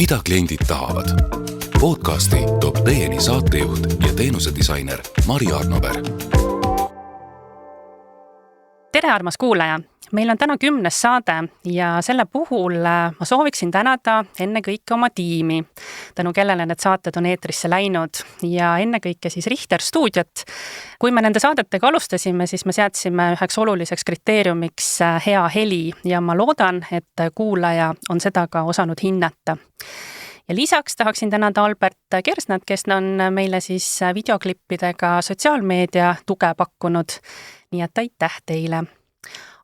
Mida kliendid tahavad? Podcasti toob teieni saatejuht ja teenusedisainer Mari Arnover. Tere, armas kuulaja! Meil on täna 10. saade ja selle puhul ma sooviksin tänada ennekõike oma tiimi, tänu kellele need saated on eetrisse läinud ja ennekõike siis Richter stuudiot. Kui me nende saadetega alustasime, siis me seadsime üheks oluliseks kriteeriumiks hea heli ja ma loodan, et kuulaja on seda ka osanud hinnata. Ja lisaks tahaksin tänada Albert Kersnat, kes on meile siis videoklippidega sotsiaalmeedia tuge pakkunud, nii et aitäh teile.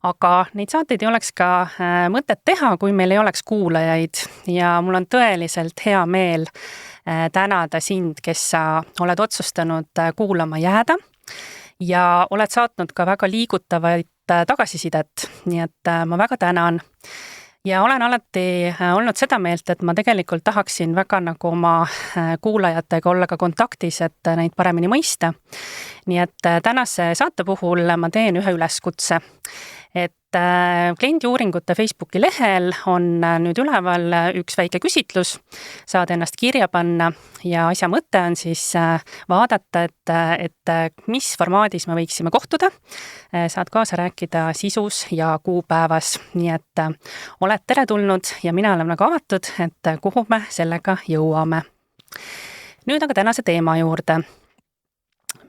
Aga neid saateid ei oleks ka mõtet teha, kui meil ei oleks kuulajaid ja mul on tõeliselt hea meel tänada sind, kes sa oled otsustanud kuulama jääda ja oled saatnud ka väga liigutavaid tagasisidet, nii et ma väga tänan. Ja olen alati olnud seda meelt, et ma tegelikult tahaksin väga nagu oma kuulajatega olla ka kontaktis, et neid paremini mõista. Nii et tänase saate puhul ma teen ühe üleskutse, et kliendiuuringute Facebooki lehel on nüüd üleval üks väike küsitlus, saad ennast kirja panna ja asja mõte on siis vaadata, et mis formaadis me võiksime kohtuda. Saad kaasa rääkida sisus ja kuupäevas, nii et oled teretulnud ja mina olen väga avatud, et kuhu me sellega jõuame. Nüüd aga tänase teema juurde.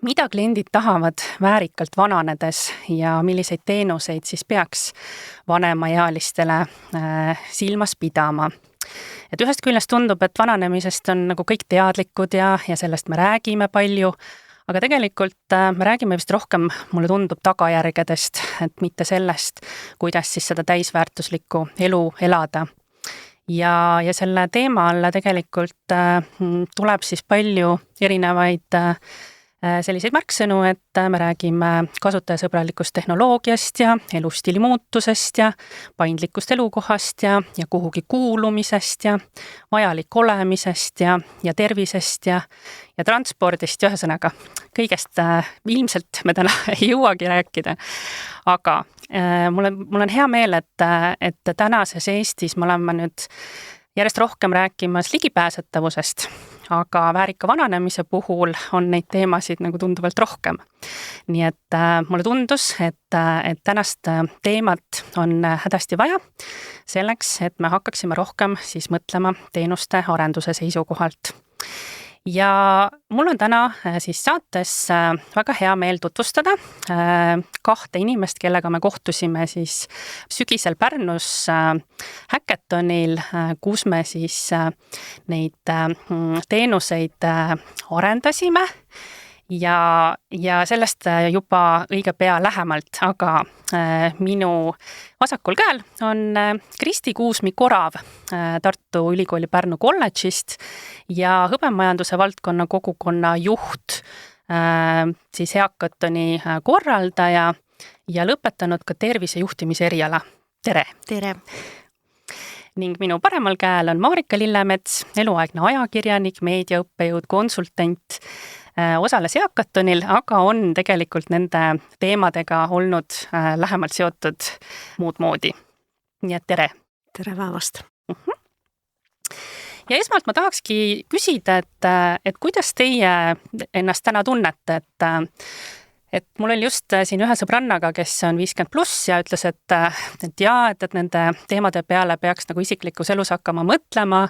Mida kliendid tahavad väärikalt vananedes ja milliseid teenuseid siis peaks vanemaealistele silmas pidama? Et ühest küljest tundub, et vananemisest on nagu kõik teadlikud ja sellest me räägime palju, aga tegelikult me räägime vist rohkem, mulle tundub, tagajärgedest, et mitte sellest, kuidas siis seda täisväärtuslikku elu elada. Ja selle teema alla tegelikult tuleb siis palju erinevaid selliseid märksõnu, et me räägime kasutajasõbralikust tehnoloogiast ja elustiili muutusest ja paindlikust elukohast ja kuhugi kuulumisest ja vajalik olemisest ja tervisest ja transpordist ja ühesõnaga kõigest ilmselt me täna ei jõuagi rääkida. Aga mul on hea meel, et tänases Eestis me oleme nüüd järjest rohkem rääkimas ligipääsetavusest, aga väärika vananemise puhul on neid teemasid nagu tunduvalt rohkem. Nii et mulle tundus, et tänast teemat on hädasti vaja selleks, et me hakkaksime rohkem siis mõtlema teenuste arenduse seisukohalt. Ja mul on täna siis saates väga hea meel tutvustada kahte inimest, kellega me kohtusime siis sügisel Pärnus häkatonil, kus me siis neid teenuseid arendasime ja sellest juba õige pea lähemalt, aga minu vasakul käel on Kristi Kuusmi-Korav Tartu Ülikooli Pärnu kolledžist ja hõbemajanduse valdkonna kogukonna juht, siis häkatoni korraldaja ja lõpetanud ka tervisejuhtimise eriala. Tere! Tere! Ning minu paremal käel on Marika Lillemets, eluaegne ajakirjanik, meediaõppejõud, konsultant, osales häkatonil, aga on tegelikult nende teemadega olnud lähemalt seotud muud moodi. Nii et tere! Tere päevast! Ja esmalt ma tahakski küsida, et kuidas teie ennast täna tunnete, et mul oli just siin ühe sõbrannaga, kes on 50+ ja ütles, et nende teemade peale peaks nagu isiklikus elus hakkama mõtlema,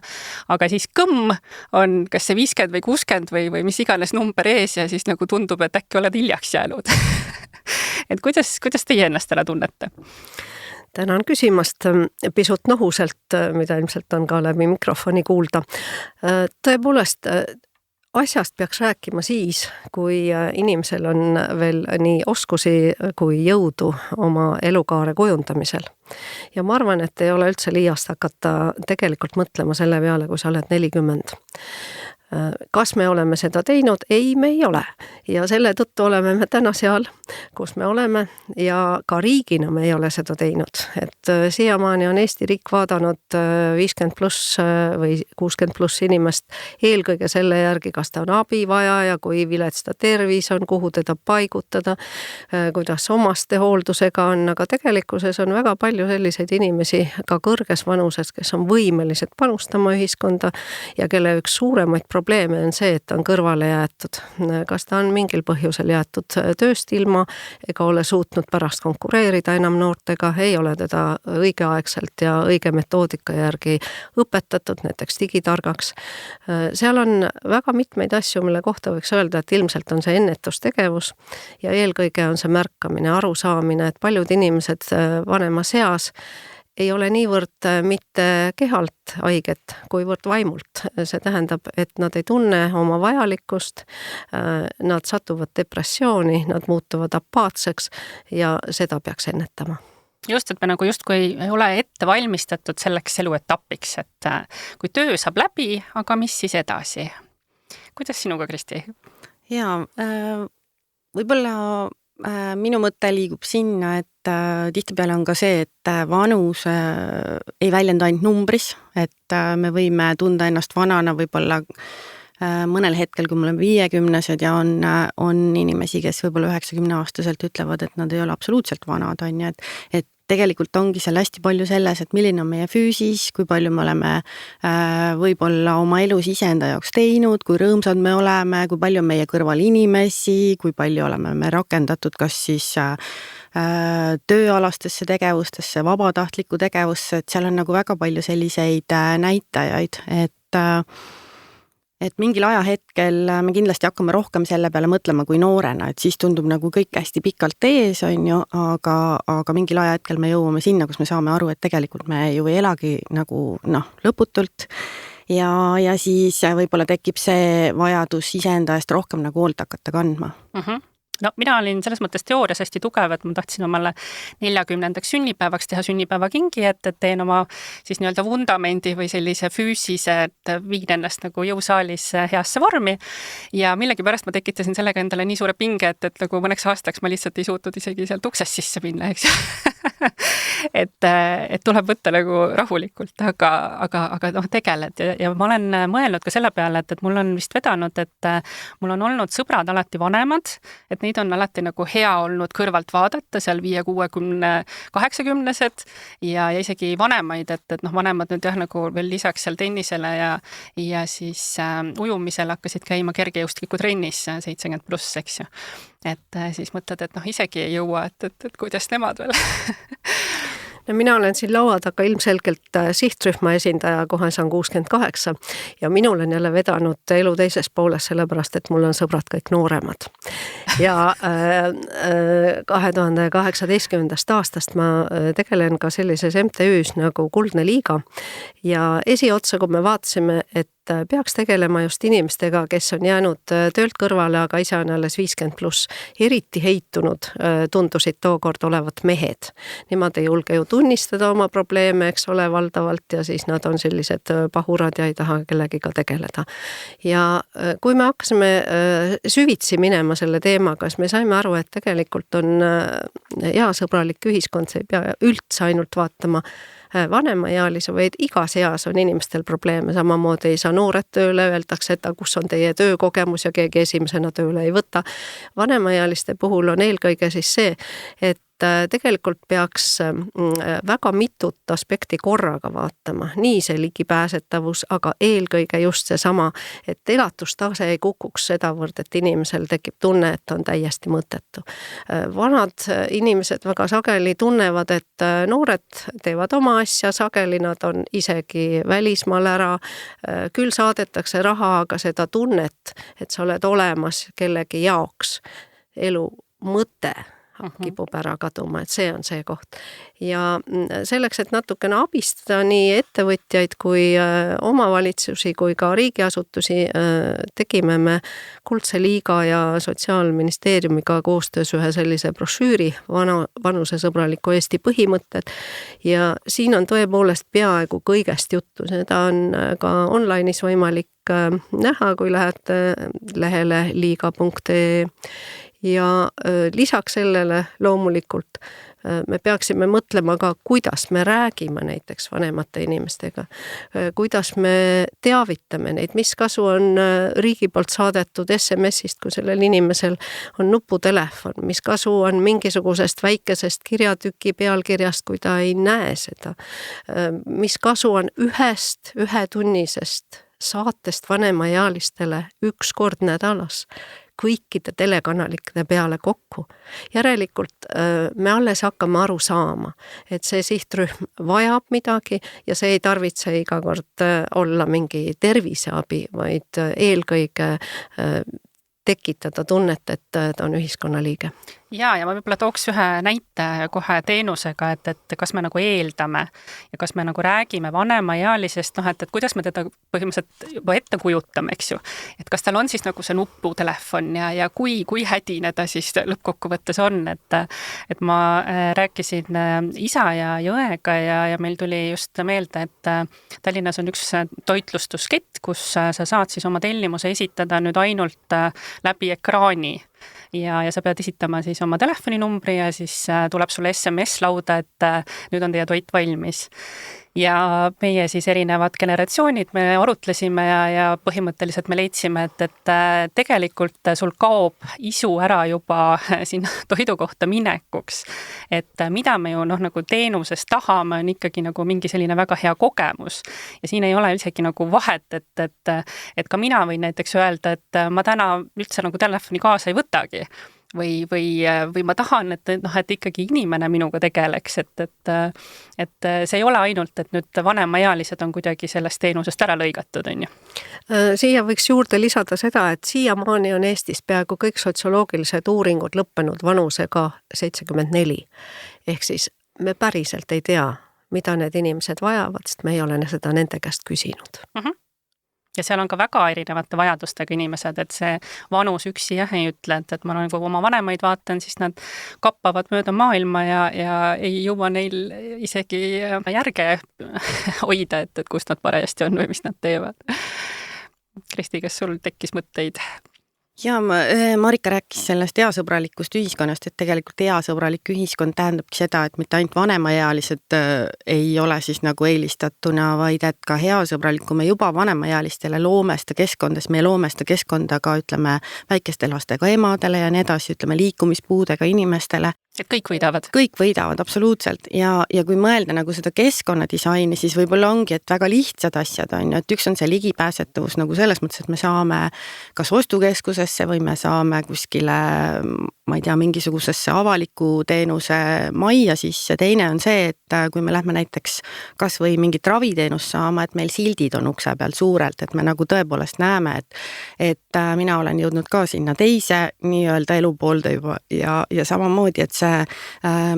aga siis kõmm on kas see 50 või 60 või mis iganes number ees ja siis nagu tundub, et äkki oled hiljaks jäänud. Et kuidas teie ennast täna tunnete? Tänan küsimast pisut nohuselt, mida ilmselt on ka läbi mikrofoni kuulda. Tõepoolest, asjast peaks rääkima siis, kui inimesel on veel nii oskusi kui jõudu oma elukaare kujundamisel. Ja ma arvan, et ei ole üldse liiast hakata tegelikult mõtlema selle peale, kui sa oled 40. Kas me oleme seda teinud? Ei, me ei ole. Ja selle tõttu oleme me täna seal, kus me oleme ja ka riigina me ei ole seda teinud. Et siiamaani on Eesti riik vaadanud 50 pluss või 60 pluss inimest eelkõige selle järgi, kas ta on abivajaja, kui vilets ta tervis on, kuhu teda paigutada, kuidas omaste hooldusega on, aga tegelikkuses on väga palju selliseid inimesi ka kõrges vanuses, kes on võimelised panustama ühiskonda ja kelle üks suuremaid probleeme on see, et on kõrvale jäetud. Kas ta on mingil põhjusel jäetud tööst ilma ega ole suutnud pärast konkureerida enam noortega, ei ole teda õigeaegselt ja õige metoodika järgi õpetatud, näiteks digitargaks. Seal on väga mitmeid asju, mille kohta võiks öelda, et ilmselt on see ennetustegevus ja eelkõige on see märkamine, arusaamine, et paljud inimesed vanemas eas ei ole niivõrd mitte kehalt haiget, kuivõrd vaimult. See tähendab, et nad ei tunne oma vajalikkust, nad satuvad depressiooni, nad muutuvad apaatseks ja seda peaks ennetama. Just, et me nagu justkui ei ole ette valmistatud selleks eluetapiks, et kui töö saab läbi, aga mis siis edasi? Kuidas sinuga, Kristi? Jaa, võib-olla minu mõte liigub sinna, et tihtipeale on ka see, et vanus ei väljenda ainult numbris, et me võime tunda ennast vanana võib-olla mõnel hetkel, kui me oleme 50-sed ja on inimesi, kes võib-olla 90-aastaselt ütlevad, et nad ei ole absoluutselt vanad, on ju, et tegelikult ongi seal hästi palju selles, et milline on meie füüsis, kui palju me oleme võib-olla oma elus iseenda jaoks teinud, kui rõõmsad me oleme, kui palju on meie kõrval inimesi, kui palju oleme me rakendatud kas siis tööalastesse tegevustesse, vabatahtlikku tegevusse, et seal on nagu väga palju selliseid näitajaid, et mingil ajahetkel me kindlasti hakkame rohkem selle peale mõtlema kui noorena, et siis tundub nagu kõik hästi pikalt ees, on ju, aga mingil ajahetkel me jõuame sinna, kus me saame aru, et tegelikult me ju ei elagi nagu lõputult ja siis võib-olla tekib see vajadus iseenda eest rohkem nagu hoolt hakata kandma. No mina olin selles mõttes teoorias hästi tugev, et ma tahtsin omale 40. sünnipäevaks teha sünnipäevakingi, et teen oma siis nii-öelda vundamendi või sellise füüsise, et viin ennast nagu jõusaalis heasse vormi ja millegipärast ma tekitasin sellega endale nii suure pinge, et nagu mõneks aastaks ma lihtsalt ei suutnud isegi sealt uksest sisse minna, eks ju. et tuleb võtta nagu rahulikult, aga tegeled ja ma olen mõelnud ka selle peale, et mul on vist vedanud, et mul on olnud sõbrad alati vanemad, et neid on alati nagu hea olnud kõrvalt vaadata, seal 5, 60, 80-sed ja isegi vanemaid, et vanemad nüüd jah, nagu veel lisaks seal tennisele ja siis ujumisel hakkasid käima kergejõustikutrennis 70 pluss, eks ju. Et siis mõtled, et isegi ei jõua, et kuidas nemad veel. No mina olen siin laua taga ilmselgelt sihtrühma esindaja, kohes on 68 ja minul on jälle vedanud elu teises pooles, sellepärast, et mul on sõbrad kõik nooremad. Ja 2018. aastast ma tegelen ka sellises MTÜs nagu Kuldne Liiga ja esiotsa, kui me vaatasime, et peaks tegelema just inimestega, kes on jäänud töölt kõrvale, aga ise on alles 50 pluss. Eriti heitunud tundusid tookord olevat mehed. Nemad ei julge ju tunnistada oma probleeme, eks ole, valdavalt ja siis nad on sellised pahurad ja ei taha kellegiga tegeleda. Ja kui me hakkasime süvitsi minema selle teemaga, siis me saime aru, et tegelikult on heasõbralik ühiskond, see ei pea üldse ainult vaatama vanemaealise, vaid igas eas on inimestel probleeme, samamoodi ei saa noored tööle, öeldakse, et kus on teie töökogemus ja keegi esimesena tööle ei võta. Vanemaealiste puhul on eelkõige siis see, et tegelikult peaks väga mitut aspekti korraga vaatama, nii see ligipääsetavus, aga eelkõige just see sama, et elatustase ei kukuks sedavõrd, et inimesel tekib tunne, et on täiesti mõttetu. Vanad inimesed väga sageli tunnevad, et noored teevad oma asja, sageli nad on isegi välismaal ära, küll saadetakse raha, aga seda tunnet, et sa oled olemas kellegi jaoks, elu mõte kipub ära kaduma, et see on see koht. Ja selleks, et natukene abistada nii ettevõtjaid kui omavalitsusi kui ka riigiasutusi, tegime me Kuldse Liiga ja Sotsiaalministeeriumiga koostöös ühe sellise brošüüri vanusesõbraliku Eesti põhimõtted ja siin on tõepoolest peaaegu kõigest juttu, seda on ka online'is võimalik näha, kui lähete lehele liiga.ee ja lisaks sellele loomulikult me peaksime mõtlema ka, kuidas me räägime näiteks vanemate inimestega, kuidas me teavitame neid, mis kasu on riigi poolt saadetud SMS-ist, kui sellel inimesel on nuputelefon, mis kasu on mingisugusest väikesest kirjatüki pealkirjast, kui ta ei näe seda, mis kasu on ühetunnisest saatest vanemaealistele 1 kord nädalas, kõikide telekanalite peale kokku. Järelikult me alles hakkame aru saama, et see sihtrühm vajab midagi ja see ei tarvitse iga kord olla mingi terviseabi, vaid eelkõige tekitada tunnet, et ta on ühiskonnaliige. Ja ma võib-olla tooks ühe näite kohe teenusega, et kas me nagu eeldame ja kas me nagu räägime vanemaealisest, et kuidas me teda põhimõtteliselt juba ette kujutame, eks ju. Et kas tal on siis nagu see nuputelefon ja kui hädine ta siis lõppkokkuvõttes on, et ma rääkisin isa ja õega ja meil tuli just meelde, et Tallinnas on üks toitlustuskett, kus sa saad siis oma tellimuse esitada nüüd ainult läbi ekraani. Ja sa pead esitama siis oma telefoninumbri ja siis tuleb sulle SMS lauda, et nüüd on teie toit valmis. Ja meie siis erinevad generatsioonid, me arutlesime ja põhimõtteliselt me leidsime, et tegelikult sul kaob isu ära juba sinna toidu kohta minekuks. Et mida me ju nagu teenuses tahame, on ikkagi nagu mingi selline väga hea kogemus. Ja siin ei ole isegi nagu vahet, et ka mina võin näiteks öelda, et ma täna üldse nagu telefoni kaasa ei võtagi. Või ma tahan, et ikkagi inimene minuga tegeleks, et see ei ole ainult, et nüüd vanemaealised on kuidagi sellest teenusest ära lõigatud, on ju. Siia võiks juurde lisada seda, et siiamaani on Eestis peaaegu kõik sotsioloogilised uuringud lõppenud vanusega 74. Ehk siis me päriselt ei tea, mida need inimesed vajavad, sest me ei ole seda nende käest küsinud. Ja seal on ka väga erinevate vajadustega inimesed, et see vanus üksi ei ütle, et ma nagu oma vanemaid vaatan, siis nad kappavad mööda maailma ja ei jõua neil isegi järge hoida, et kus nad parajasti on või mis nad teevad. Kristi, kas sul tekkis mõtteid? Ja Marika rääkis sellest heasõbralikust ühiskonnast, et tegelikult heasõbralik ühiskond tähendabki seda, et mitte ainult vanemaealised ei ole siis nagu eelistatuna, vaid et ka heasõbralik, kui me juba vanemaealistele loome seda keskkonda, me loome seda keskkonda ka, ütleme, väikeste lastega emadele ja nii edasi, ütleme, liikumispuudega inimestele. Et kõik võidavad? Kõik võidavad, absoluutselt. Ja kui mõelda nagu seda keskkonnadisaini, siis võib-olla ongi, et väga lihtsad asjad on ju, et üks on see ligipääsetavus nagu selles mõttes, et me saame kas ostukeskusesse või me saame kuskile, ma ei tea, mingisugusesse avaliku teenuse majja sisse. Teine on see, et kui me lähme näiteks kas või mingit raviteenust saama, et meil sildid on ukse peal suurelt, et me nagu tõepoolest näeme, et mina olen jõudnud ka sinna teise nii-öelda elupoolde juba ja samamoodi, et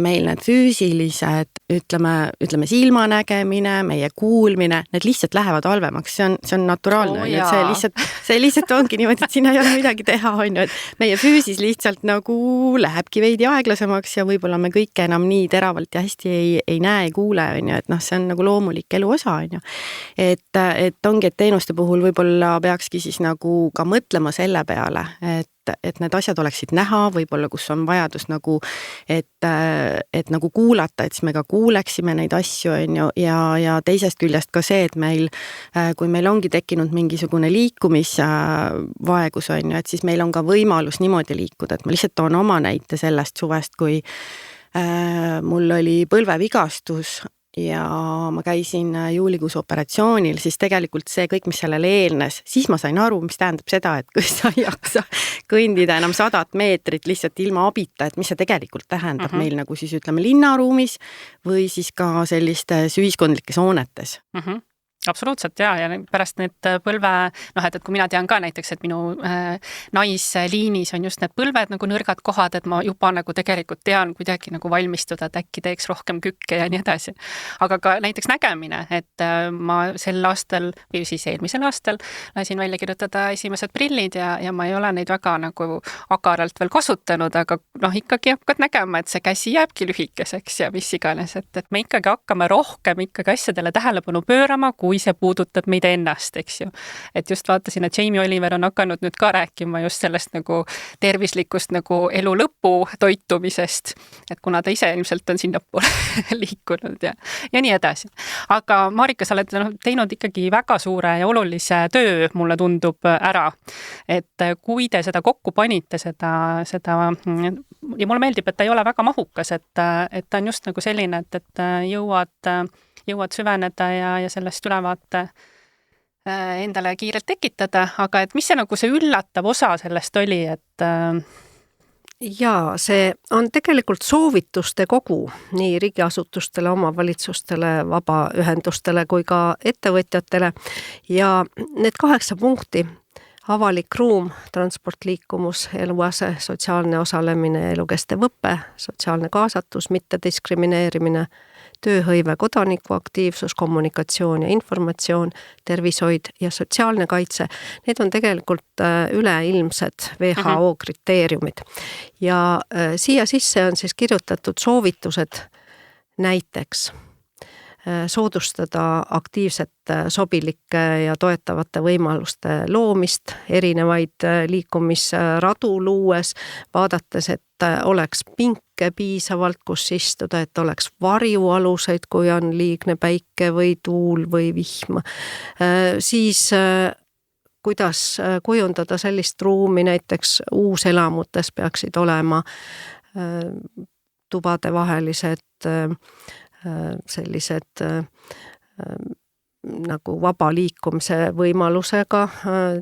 meil need füüsilised, ütleme silmanägemine, meie kuulmine, need lihtsalt lähevad halvemaks, see on naturaalne, see lihtsalt ongi niimoodi, et siin ei ole midagi teha, on ju, et meie füüsis lihtsalt nagu lähebki veidi aeglasemaks ja võib-olla me kõike enam nii teravalt ja hästi ei näe, ei kuule, on ju, et see on nagu loomulik elu osa, on ju. Et ongi, et teenuste puhul võib-olla peakski siis nagu ka mõtlema selle peale, et need asjad oleksid näha, võib-olla kus on vajadus nagu, et nagu kuulata, et siis me ka kuuleksime neid asju, on ju, ja teisest küljest ka see, et kui meil ongi tekkinud mingisugune liikumisvaegus, on ju, et siis meil on ka võimalus niimoodi liikuda, et ma lihtsalt toon oma näite sellest suvest, kui mul oli põlvevigastus ja ma käisin juulikuus operatsioonil, siis tegelikult see kõik, mis sellele eelnes, siis ma sain aru, mis tähendab seda, et kui sa ei jaksa kõndida enam 100 meetrit lihtsalt ilma abita, et mis see tegelikult tähendab meil nagu siis ütleme linnaruumis või siis ka sellistes ühiskondlikes hoonetes. Absoluutselt ja pärast need põlve, et kui mina tean ka näiteks, et minu naisliinis on just need põlved nagu nõrgad kohad, et ma juba nagu tegelikult tean kuidagi nagu valmistuda, et äkki teeks rohkem kükke ja nii edasi. Aga ka näiteks nägemine, et ma sel aastal või siis eelmisel aastal lasin välja kirjutada esimesed prillid ja ma ei ole neid väga nagu agaralt veel kasutanud, aga ikkagi hakkad nägema, et see käsi jääbki lühikeseks ja mis iganes, et me ikkagi hakkame rohkem ikkagi asjadele tähelepanu pöörama, kui kui see puudutab meid ennast, eks ju. Et just vaatasin, et Jamie Oliver on hakanud nüüd ka rääkima just sellest nagu tervislikust nagu elu lõpu toitumisest, et kuna ta ise ilmselt on sinnapoole liikunud ja nii edasi. Aga Marika, sa oled teinud ikkagi väga suure ja olulise töö, mulle tundub, ära. Et kui te seda kokku panite, seda ja mulle meeldib, et ta ei ole väga mahukas, et ta on just nagu selline, et jõuad süveneda ja sellest ülevaate endale kiirelt tekitada, aga et mis see üllatav osa sellest oli, et Jaa, see on tegelikult soovituste kogu nii riigiasutustele, omavalitsustele, vabaühendustele kui ka ettevõtjatele ja need 8 punkti, avalik ruum, transport, liikumus, eluase, sotsiaalne osalemine, elukestev õpe, sotsiaalne kaasatus, mittediskrimineerimine, tööhõive, kodanikuaktiivsus, kommunikatsioon ja informatsioon, tervishoid ja sotsiaalne kaitse. Need on tegelikult üleilmsed WHO kriteeriumid. Ja siia sisse on siis kirjutatud soovitused näiteks soodustada aktiivset, sobilike ja toetavate võimaluste loomist, erinevaid liikumisradu luues, vaadates, et oleks pinke piisavalt, kus istuda, et oleks varjualuseid, kui on liigne päike või tuul või vihm. Siis kuidas kujundada sellist ruumi, näiteks uuselamutes peaksid olema tubade vahelised sellised nagu vaba liikumise võimalusega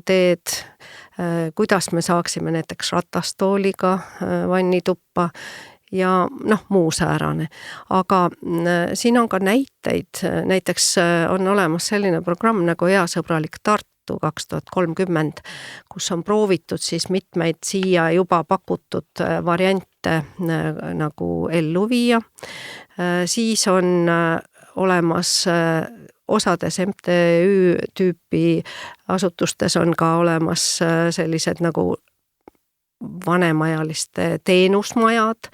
teed, kuidas me saaksime näiteks ratastooliga vannituppa ja muu säärane. Aga siin on ka näiteid, näiteks on olemas selline programm nagu Heasõbralik Tartu 2030, kus on proovitud siis mitmeid siia juba pakutud variante nagu ellu viia. Siis on olemas osades MTÜ tüüpi asutustes on ka olemas sellised nagu vanemajaliste teenusmajad,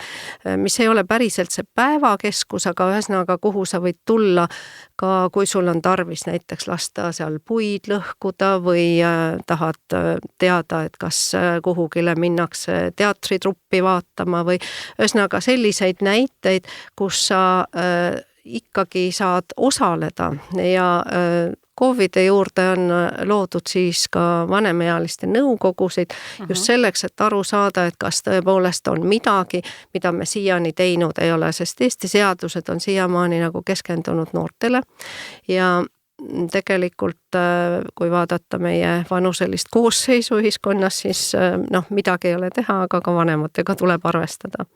mis ei ole päriselt see päevakeskus, aga ühesõnaga, kuhu sa võid tulla ka, kui sul on tarvis näiteks lasta seal puid lõhkuda või tahad teada, et kas kuhugile minnakse teatritruppi vaatama või ühesõnaga selliseid näiteid, kus sa ikkagi saad osaleda ja KOV-ide juurde on loodud siis ka vanemaealiste nõukogusid just selleks, et aru saada, et kas tõepoolest on midagi, mida me siiani teinud ei ole, sest Eesti seadused on siiamaani nagu keskendunud noortele ja tegelikult kui vaadata meie vanuselist koosseisu ühiskonnas, siis midagi ei ole teha, aga ka vanematega tuleb arvestada.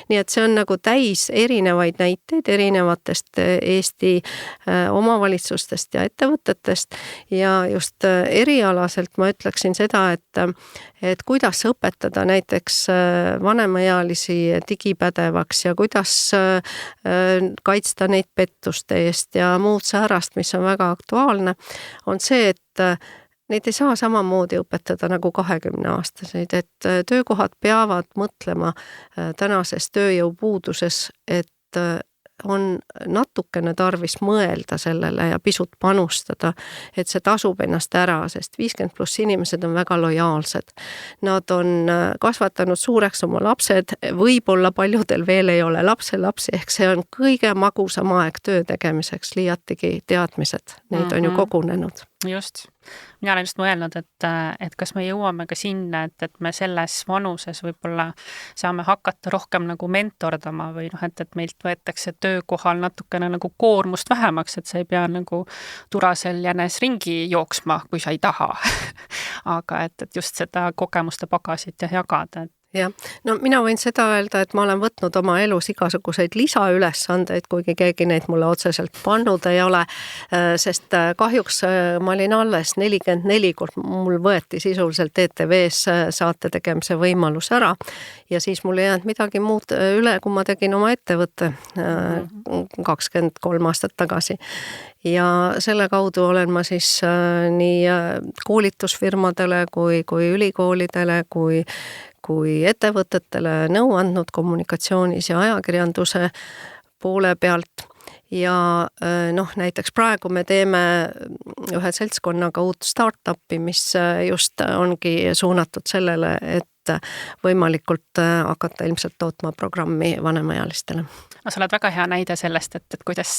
Nii et see on nagu täis erinevaid näiteid erinevatest Eesti omavalitsustest ja ettevõtetest ja just erialaselt ma ütleksin seda, et kuidas õpetada näiteks vanemaealisi digipädevaks ja kuidas kaitsta neid pettuste eest ja muud säärast, mis on väga aktuaalne, on see, et neid ei saa samamoodi õpetada nagu 20-aastaseid, et töökohad peavad mõtlema tänases tööjõupuuduses, et on natukene tarvis mõelda sellele ja pisut panustada, et see tasub ennast ära, sest 50+ inimesed on väga lojaalsed. Nad on kasvatanud suureks oma lapsed, võib-olla paljudel veel ei ole lapselapsi, ehk see on kõige magusam aeg töö tegemiseks, liiatigi teadmised, neid on ju kogunenud. Just. Mina olen just mõelnud, et kas me jõuame ka sinna, et me selles vanuses võib-olla saame hakata rohkem nagu mentordama või et meilt võetakse töökohal natukene nagu koormust vähemaks, et sa ei pea nagu turasel jänes ringi jooksma, kui sa ei taha. Aga et just seda kogemuste pagasit ja jagada, jah, no mina võin seda öelda, et ma olen võtnud oma elus igasuguseid lisaülesandeid, kuigi keegi neid mulle otseselt pannud ei ole, sest kahjuks ma olin alles 44, kui mul võeti sisuliselt ETV-s saate tegemise võimalus ära ja siis mul ei jäänud midagi muud üle, kui ma tegin oma ettevõtte 23 aastat tagasi. Ja selle kaudu olen ma siis nii koolitusfirmadele kui ülikoolidele, kui ettevõtetele nõu andnud kommunikatsioonis ja ajakirjanduse poole pealt ja näiteks praegu me teeme ühe seltskonnaga uut startupi, mis just ongi suunatud sellele, et võimalikult hakata ilmselt tootma programmi vanemaealistele. No sa oled väga hea näide sellest, et kuidas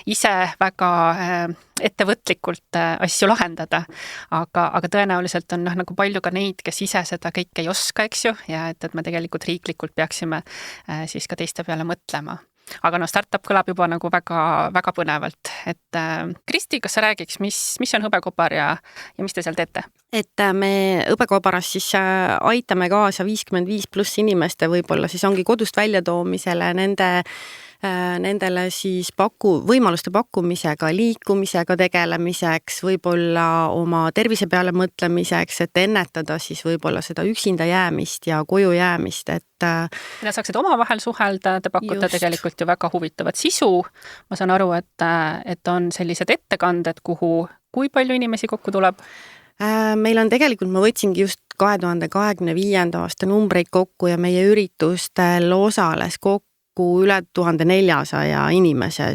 ise väga ettevõtlikult asju lahendada, aga tõenäoliselt on nagu palju ka neid, kes ise seda kõike ei oska, eks ju, ja et me tegelikult riiklikult peaksime siis ka teiste peale mõtlema. Aga startup kõlab juba nagu väga, väga põnevalt. Et Kristi, kas sa räägiks, mis on Hõbekobar ja mis te seal teete? Et me Hõbekobaras siis aitame kaasa 55+ inimeste võib-olla siis ongi kodust väljatoomisele nendele siis võimaluste pakkumisega, liikumisega tegelemiseks, võib-olla oma tervise peale mõtlemiseks, et ennetada siis võib-olla seda üksinda jäämist ja koju jäämist, et nad saaksid omavahel suhelda, te pakute tegelikult ju väga huvitavat sisu. Ma saan aru, et on sellised ettekanded, kui palju inimesi kokku tuleb? Meil on tegelikult, ma võtsingi just 2025. aasta numbreid kokku ja meie üritustel osales kokku üle 1400 inimese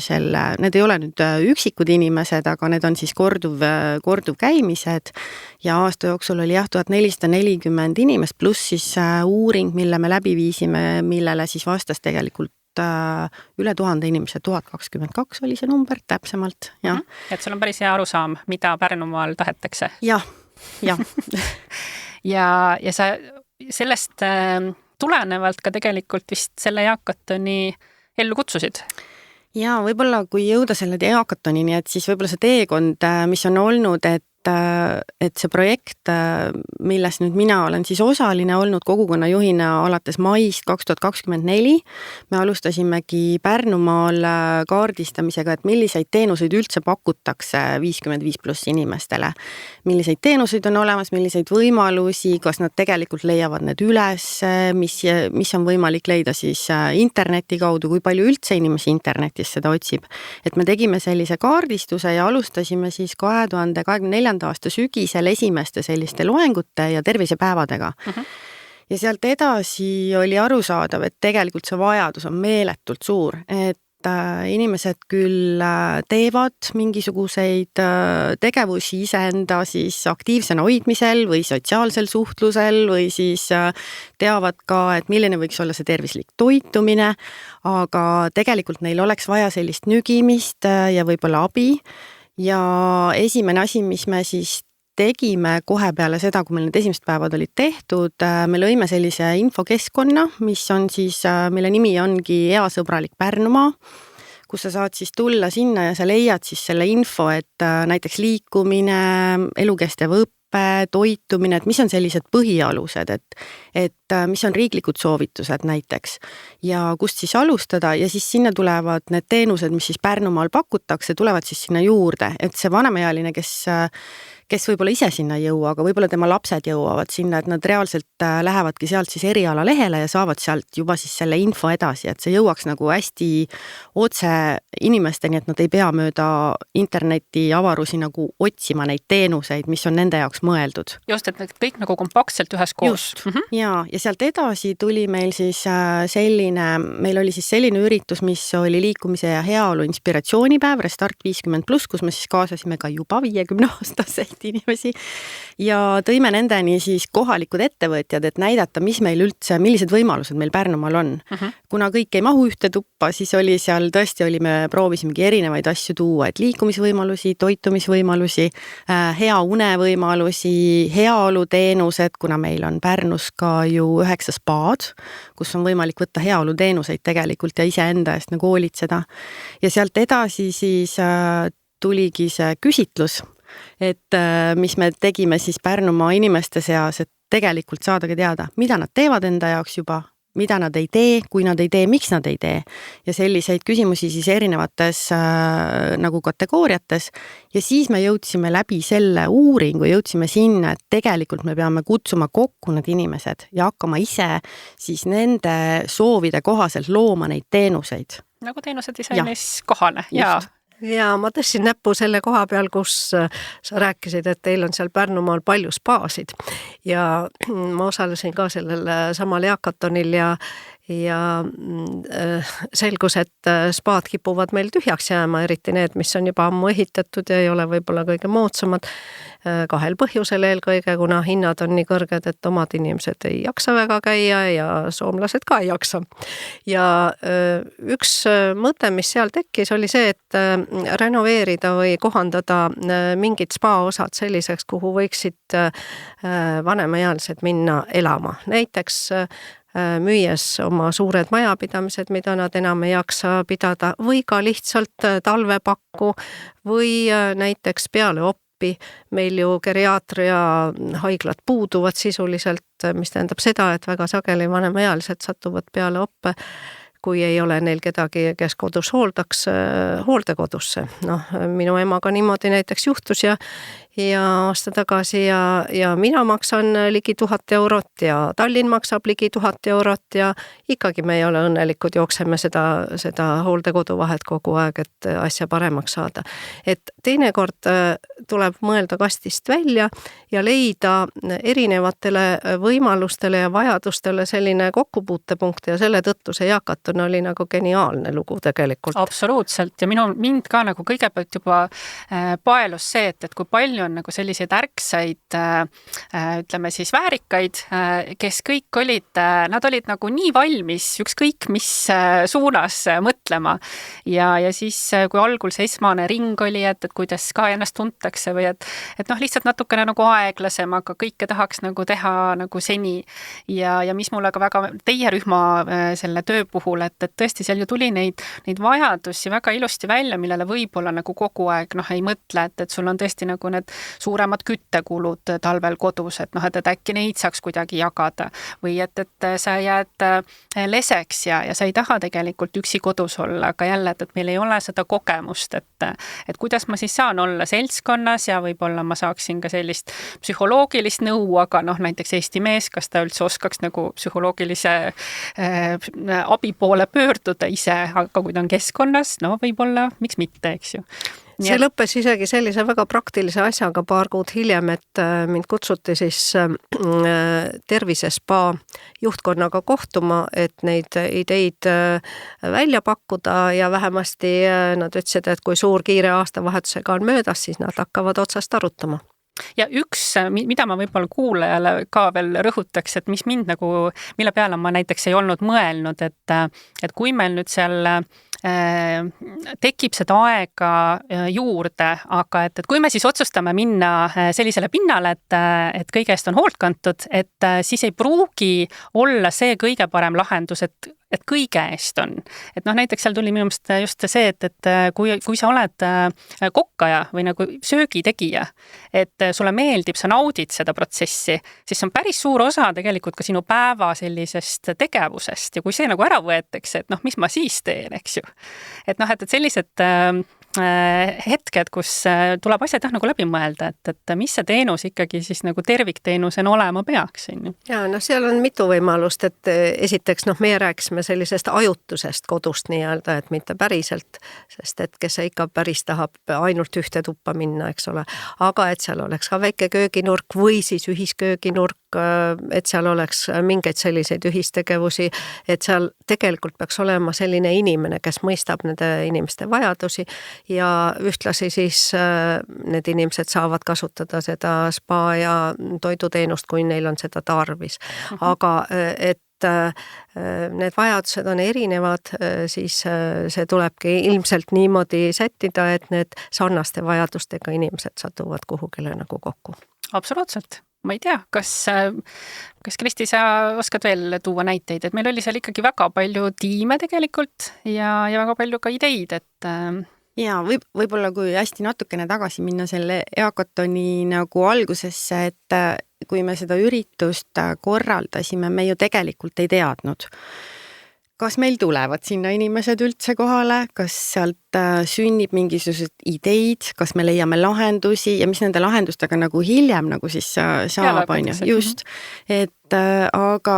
need ei ole nüüd üksikud inimesed, aga need on siis korduv käimised ja aasta jooksul oli 1440 inimest pluss siis uuring, mille me läbi viisime, millele siis vastas tegelikult üle 1000 inimese, 1022 oli see number täpsemalt. Ja. Et sul on päris hea arusaam, mida Pärnumaal tahetakse. Ja. ja sa sellest tulenevalt ka tegelikult vist selle Eakatoni ellu kutsusid. Ja võib-olla kui jõuda selle Eakatonini, et siis võib-olla see teekond, mis on olnud, et see projekt, milles nüüd mina olen siis osaline olnud kogukonna juhina alates maist 2024, me alustasimegi Pärnumaal kaardistamisega, et milliseid teenuseid üldse pakutakse 55+ inimestele. Milliseid teenuseid on olemas, milliseid võimalusi, kas nad tegelikult leiavad need üles, mis on võimalik leida siis interneti kaudu, kui palju üldse inimesi internetis seda otsib. Et me tegime sellise kaardistuse ja alustasime siis 2024. aasta sügisel esimeste selliste loengute ja tervisepäevadega. Ja sealt edasi oli arusaadav, et tegelikult see vajadus on meeletult suur, et inimesed küll teevad mingisuguseid tegevusi iseenda siis aktiivsena hoidmisel või sotsiaalsel suhtlusel või siis teavad ka, et milline võiks olla see tervislik toitumine, aga tegelikult neil oleks vaja sellist nügimist ja võib-olla abi. Ja esimene asi, mis me siis tegime kohe peale seda, kui meil need esimesed päevad olid tehtud, me lõime sellise infokeskkonna, mis on siis, mille nimi ongi Easõbralik Pärnumaa, kus sa saad siis tulla sinna ja sa leiad siis selle info, et näiteks liikumine, elukestev õppe, toitumine, et mis on sellised põhialused, et mis on riiklikud soovitused näiteks ja kust siis alustada ja siis sinna tulevad need teenused, mis siis Pärnumaal pakutakse, tulevad siis sinna juurde, et see vanemaealine, kes võib-olla ise sinna ei jõua, aga võib-olla tema lapsed jõuavad sinna, et nad reaalselt lähevadki sealt siis eriala lehele ja saavad sealt juba siis selle info edasi, et see jõuaks nagu hästi otse inimesteni, et nad ei pea mööda interneti avarusi nagu otsima neid teenuseid, mis on nende jaoks mõeldud. Just, et kõik nagu kompaktselt ühes koos. Ja sealt edasi tuli meil siis meil oli siis selline üritus, mis oli liikumise ja heaolu inspiratsioonipäev, Restart 50+, kus me siis kaasasime ka juba 50-aastaseid inimesi ja tõime nendeni siis kohalikud ettevõtjad, et näidata, millised võimalused meil Pärnumaal on. Kuna kõik ei mahu ühte tuppa, siis oli seal tõesti me proovisimegi erinevaid asju tuua, et liikumisvõimalusi, toitumisvõimalusi, hea unevõimalusi, heaoluteenused, kuna meil on Pärnus ka ju 9 spaad, kus on võimalik võtta heaoluteenuseid tegelikult ja iseenda eest nagu hoolitseda. Ja sealt edasi siis tuligi see küsitlus, et mis me tegime siis Pärnumaa inimeste seas, et tegelikult saadagi teada, mida nad teevad enda jaoks juba, mida nad ei tee, kui nad ei tee, miks nad ei tee. Ja selliseid küsimusi siis erinevates nagu kategooriates. Ja siis me jõudsime läbi selle uuringu, jõudsime sinna, et tegelikult me peame kutsuma kokku need inimesed ja hakkama ise siis nende soovide kohaselt looma neid teenuseid. Nagu teenuse disainis kohane. Ja ma tõssin näppu selle koha peal, kus sa rääkisid, et teil on seal Pärnumaal palju spaasid ja ma osalesin ka sellel samal Eakatonil ja ja selgus, et spaad kipuvad meil tühjaks jääma, eriti need, mis on juba ammu ehitatud ja ei ole võib-olla kõige moodsamad. 2 põhjusel eelkõige, kuna hinnad on nii kõrged, et omad inimesed ei jaksa väga käia ja soomlased ka ei jaksa. Ja üks mõte, mis seal tekkis, oli see, et renoveerida või kohandada mingid spa-osad selliseks, kuhu võiksid vanemaealised minna elama. Näiteks müües oma suured majapidamised, mida nad enam ei jaksa pidada, või ka lihtsalt talvepakku või näiteks peale oppi. Meil ju geriaatria haiglad puuduvad sisuliselt, mis tähendab seda, et väga sageli vanemaealised satuvad peale oppe, kui ei ole neil kedagi, kes kodus hooldaks, hooldekodusse. Minu emaga niimoodi näiteks juhtus ja aasta tagasi ja mina maksan ligi 1000 eurot ja Tallinn maksab ligi 1000 eurot ja ikkagi me ei ole õnnelikud, jookseme seda hooldekodu vahet kogu aeg, et asja paremaks saada. Et teinekord tuleb mõelda kastist välja ja leida erinevatele võimalustele ja vajadustele selline kokkupuutepunkt ja selle tõttu see eakatuna oli nagu geniaalne lugu tegelikult. Absoluutselt ja mind ka nagu kõigepealt juba paelus see, et kui palju on nagu selliseid ärksaid, ütleme siis väärikaid, kes kõik nad olid nagu nii valmis ükskõik mis suunas mõtlema. Ja siis, kui algul see esmane ring oli, et kuidas ka ennast tuntakse või et lihtsalt natukene nagu aeglasem, aga kõike tahaks nagu teha nagu seni. Ja mis mulle ka väga teie rühma selle töö puhul, et tõesti seal ju tuli neid vajadusi väga ilusti välja, millele võib-olla nagu kogu aeg ei mõtle, et sul on tõesti nagu need suuremad küttekulud talvel kodus, et äkki neid saaks kuidagi jagada või et sa jääd leseks ja sa ei taha tegelikult üksi kodus olla, aga jälle, et meil ei ole seda kogemust, et kuidas ma siis saan olla seltskonnas ja võib-olla ma saaksin ka sellist psühholoogilist nõu, aga näiteks Eesti mees, kas ta üldse oskaks nagu psühholoogilise abi poole pöörduda ise, aga kui ta on keskkonnas, võib-olla, miks mitte, eks ju. See lõppes isegi sellise väga praktilise asjaga 2 kuud hiljem, et mind kutsuti siis tervisespa juhtkonnaga kohtuma, et neid ideid välja pakkuda ja vähemasti nad ütlesid, et kui suur kiire aastavahetusega on möödas, siis nad hakkavad otsast arutama. Ja üks, mida ma võib-olla kuulajale ka veel rõhutaks, et mis mind nagu, mille peale ma näiteks ei olnud mõelnud, et kui meil nüüd seal tekib seda aega juurde, aga et kui me siis otsustame minna sellisele pinnale, et kõige eest on hoolt kantud, et siis ei pruugi olla see kõige parem lahendus, et kõige eest on. Et näiteks seal tuli minu meelest just see, et kui sa oled kokkaja või nagu söögitegija, et sulle meeldib, sa naudid seda protsessi, siis on päris suur osa tegelikult ka sinu päeva sellisest tegevusest ja kui see nagu ära võetakse, et mis ma siis teen, eks ju. Et sellised hetked, kus tuleb asjad nagu läbi mõelda, et mis see teenus ikkagi siis nagu tervikteenusena olema peaks. Ja seal on mitu võimalust, et esiteks meie rääkisime sellisest ajutusest kodust nii-öelda, et mitte päriselt, sest et kes ikka päris tahab ainult ühte tuppa minna, eks ole, aga et seal oleks ka väike kööginurk või siis ühiskööginurk, et seal oleks mingeid selliseid ühistegevusi, et seal tegelikult peaks olema selline inimene, kes mõistab nende inimeste vajadusi ja ühtlasi siis need inimesed saavad kasutada seda spa ja toiduteenust, kui neil on seda tarvis. Aga et need vajadused on erinevad, siis see tulebki ilmselt niimoodi sättida, et need sarnaste vajadustega inimesed satuvad kuhugile nagu kokku. Absoluutselt. Ma ei tea, kas Kristi, sa oskad veel tuua näiteid, et meil oli seal ikkagi väga palju tiime tegelikult ja väga palju ka ideid, et ja võib-olla kui hästi natukene tagasi minna selle eakatoni nagu algusesse, et kui me seda üritust korraldasime, me ju tegelikult ei teadnud, kas meil tulevad sinna inimesed üldse kohale, kas sealt sünnib mingisugused ideid, kas me leiame lahendusi ja mis nende lahendustega nagu hiljem nagu siis saab, on ju, just. Et aga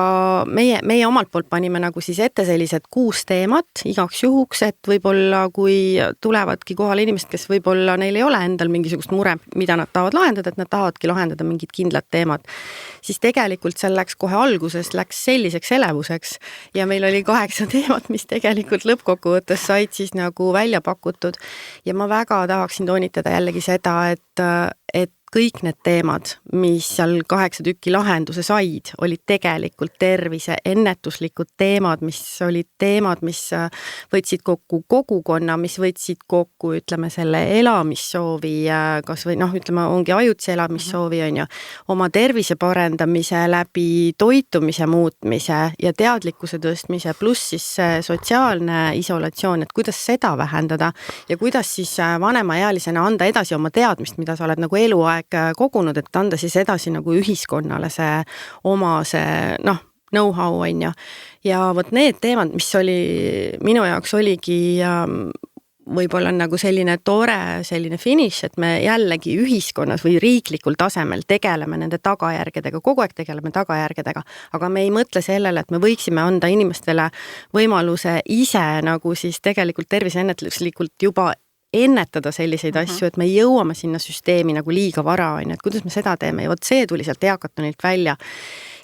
meie omalt poolt panime nagu siis ette sellised 6 teemat igaks juhuks, et võib-olla kui tulevadki kohale inimesed, kes võib-olla neil ei ole endal mingisugust mure, mida nad tahavad lahendada, et nad tahavadki lahendada mingid kindlad teemad, siis tegelikult seal läks kohe alguses selliseks elevuseks ja meil oli 8 teemat, mis tegelikult lõppkokkuvõttes said siis nagu välja pakutud ja ma väga tahaksin toonitada jällegi seda, et kõik need teemad, mis seal 8 tükki lahenduse said, olid tegelikult tervise ennetuslikud teemad, mis olid teemad, mis võtsid kokku kogukonna, mis võtsid kokku, ütleme, selle elamissoovi, kas või ütleme, ongi ajutise elamissoovi, on ju, oma tervise parendamise läbi toitumise muutmise ja teadlikkuse tõstmise, pluss siis sotsiaalne isolatsioon, et kuidas seda vähendada ja kuidas siis vanemaealisena anda edasi oma teadmist, mida sa oled nagu eluaeg kogunud, et anda siis edasi nagu ühiskonnale see oma know-how on ju. Ja vot need teemad, mis oli minu jaoks oligi võib-olla nagu selline tore selline finiš, et me jällegi ühiskonnas või riiklikul tasemel tegeleme nende tagajärgedega, kogu aeg tegeleme tagajärgedega, aga me ei mõtle sellele, et me võiksime anda inimestele võimaluse ise nagu siis tegelikult terviseennetuslikult juba ennetada selliseid asju, et me jõuame sinna süsteemi nagu liiga vara, et kuidas me seda teeme ja vot see tuli sealt eakatonilt välja.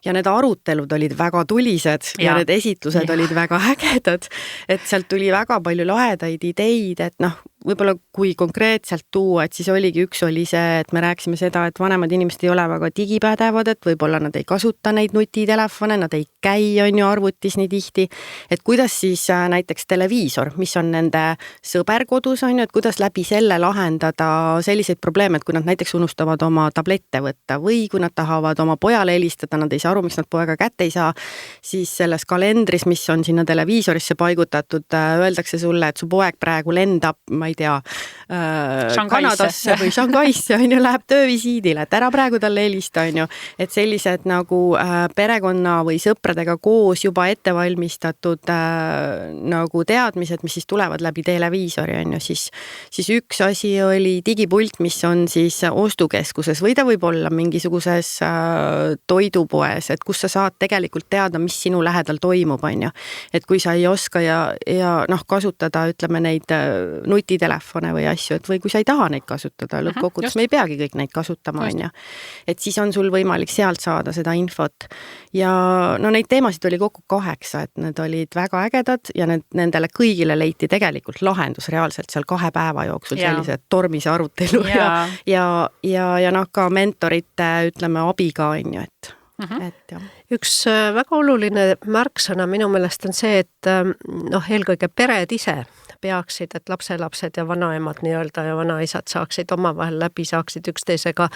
Ja need arutelud olid väga tulised ja need esitlused olid väga ägedad, et sealt tuli väga palju lahedaid ideid, et võib-olla kui konkreetselt tuua, et siis oligi üks oli see, et me rääkisime seda, et vanemad inimesed ei ole väga digipädevad, et võib-olla nad ei kasuta neid nutitelefone, nad ei käi on ju arvutis nii tihti, et kuidas siis näiteks televiisor, mis on nende sõber kodus on ju, et kuidas läbi selle lahendada selliseid probleeme, et kui nad näiteks unustavad oma tablette võtta või kui nad tahavad oma pojale helistada, nad ei saa aru, miks nad poega kätte ei saa, siis selles kalendris, mis on sinna televiisorisse paigutatud, öeldakse sulle, et su poeg praegu lendab, ma ei tea, Kanadasse või Shanghaisse on ju, läheb töövisiidile, et ära praegu talle helista on ju, et sellised nagu perekonna või sõpradega koos juba ettevalmistatud nagu teadmised, mis siis tulevad läbi televiisori on ju, siis üks asi oli digipult, mis on siis ostukeskuses või ta võib olla mingisuguses toidupoes, et kus sa saad tegelikult teada, mis sinu lähedal toimub on ju, et kui sa ei oska ja kasutada, ütleme neid nutitelefone või asju, et või kui sa ei taha neid kasutada, lõppkokkuvõttes me ei peagi kõik neid kasutama, on ju. Et siis on sul võimalik sealt saada seda infot. Ja neid teemasid oli kokku 8, et need olid väga ägedad ja nendele kõigile leiti tegelikult lahendus reaalselt seal 2 päeva jooksul sellised tormise arutelu ja ka mentorite, ütleme, abiga, on ju, et jah. Üks väga oluline märksõna minu meelest on see, et eelkõige pered ise peaksid, et lapselapsed ja vanaemad nii-öelda ja vanaisad saaksid omavahel läbi, saaksid üksteisega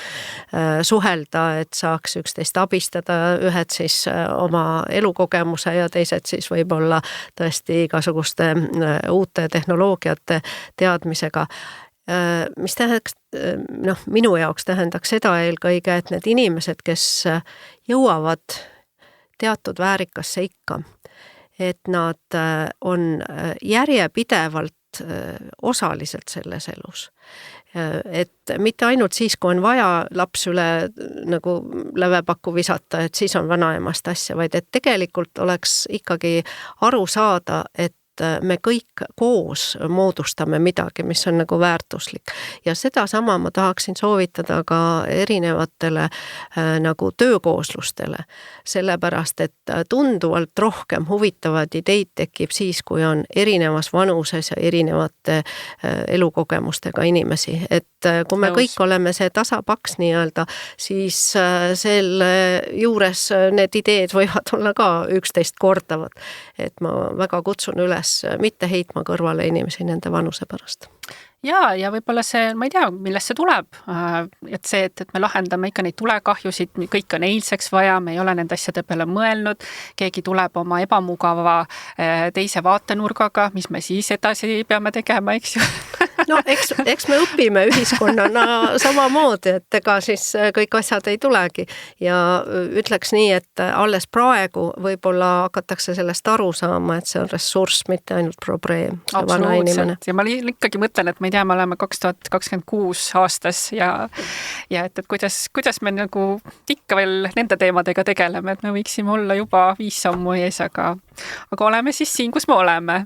suhelda, et saaks üksteist abistada, ühed siis oma elukogemuse ja teised siis võib-olla tõesti igasuguste uute tehnoloogiate teadmisega. Mis tähendaks, minu jaoks tähendaks seda eelkõige, et need inimesed, kes jõuavad teatud väärikasse ikka, et nad on järjepidevalt osaliselt selles elus. Et mitte ainult siis, kui on vaja laps üle nagu lävepakku visata, et siis on vanaemast asja, vaid et tegelikult oleks ikkagi aru saada, et me kõik koos moodustame midagi, mis on nagu väärtuslik. Ja seda sama ma tahaksin soovitada ka erinevatele nagu töökooslustele, sellepärast, et tunduvalt rohkem huvitavad ideid tekib siis, kui on erinevas vanuses ja erinevate elukogemustega inimesi. Et kui me kõik oleme see tasapaks nii-öelda, siis selle juures need ideed võivad olla ka üksteist kordavad. Et ma väga kutsun üles mitte heitma kõrvale inimesi nende vanuse pärast. Ja võib-olla see, ma ei tea, millest see tuleb, et see, et me lahendame ikka neid tulekahjusid, kõik on eilseks vaja, me ei ole nende asjade peale mõelnud, keegi tuleb oma ebamugava teise vaatenurgaga, mis me siis edasi peame tegema, eks ju? Eks me õpime ühiskonnana samamoodi, et ega siis kõik asjad ei tulegi ja ütleks nii, et alles praegu võib-olla hakatakse sellest aru saama, et see on ressurss, mitte ainult probleem. Absoluutselt. Ja ma ikkagi mõtlen, et ma ei tea, me oleme 2026 aastas ja et kuidas me nagu ikka veel nende teemadega tegeleme, et me võiksime olla juba 5 sammu ees, aga oleme siis siin, kus me oleme.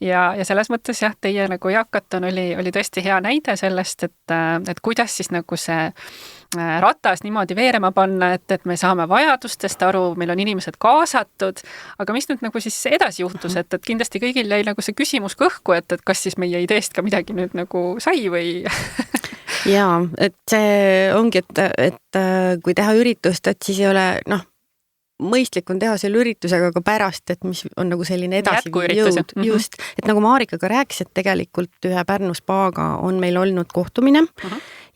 Ja selles mõttes jah, teie nagu eakaton oli tõesti hea näide sellest, et kuidas siis nagu see ratas niimoodi veerema panna, et me saame vajadustest aru, meil on inimesed kaasatud, aga mis nüüd nagu siis edasi juhtus, et kindlasti kõigil jäi nagu see küsimus kõhku, et kas siis meie ideest ka midagi nüüd nagu sai või? Jaa, et see ongi, et kui teha üritust, et siis ei ole, mõistlik on teha selle üritusega ka pärast, et mis on nagu selline edasi jõud. Just, et nagu Marika ka rääkis, et tegelikult ühe Pärnu spaaga on meil olnud kohtumine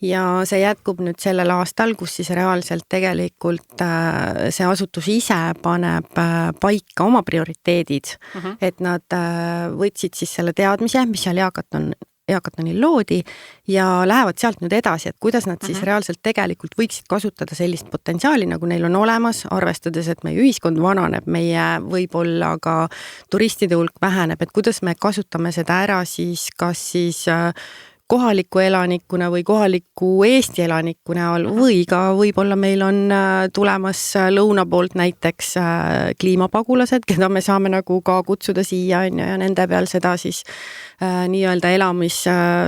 ja see jätkub nüüd sellel aastal, kus siis reaalselt tegelikult see asutus ise paneb paika oma prioriteedid, et nad võtsid siis selle teadmise, mis seal eakatonil loodi ja lähevad sealt nüüd edasi, et kuidas nad siis reaalselt tegelikult võiksid kasutada sellist potentsiaali, nagu neil on olemas, arvestades, et meie ühiskond vananeb, meie võib-olla ka turistide hulk väheneb, et kuidas me kasutame seda ära siis, kas siis kohaliku elanikuna või kohaliku Eesti elaniku näol või ka võib-olla meil on tulemas lõuna poolt näiteks kliimapagulased, keda me saame nagu ka kutsuda siia ja nende peal seda siis nii-öelda elamis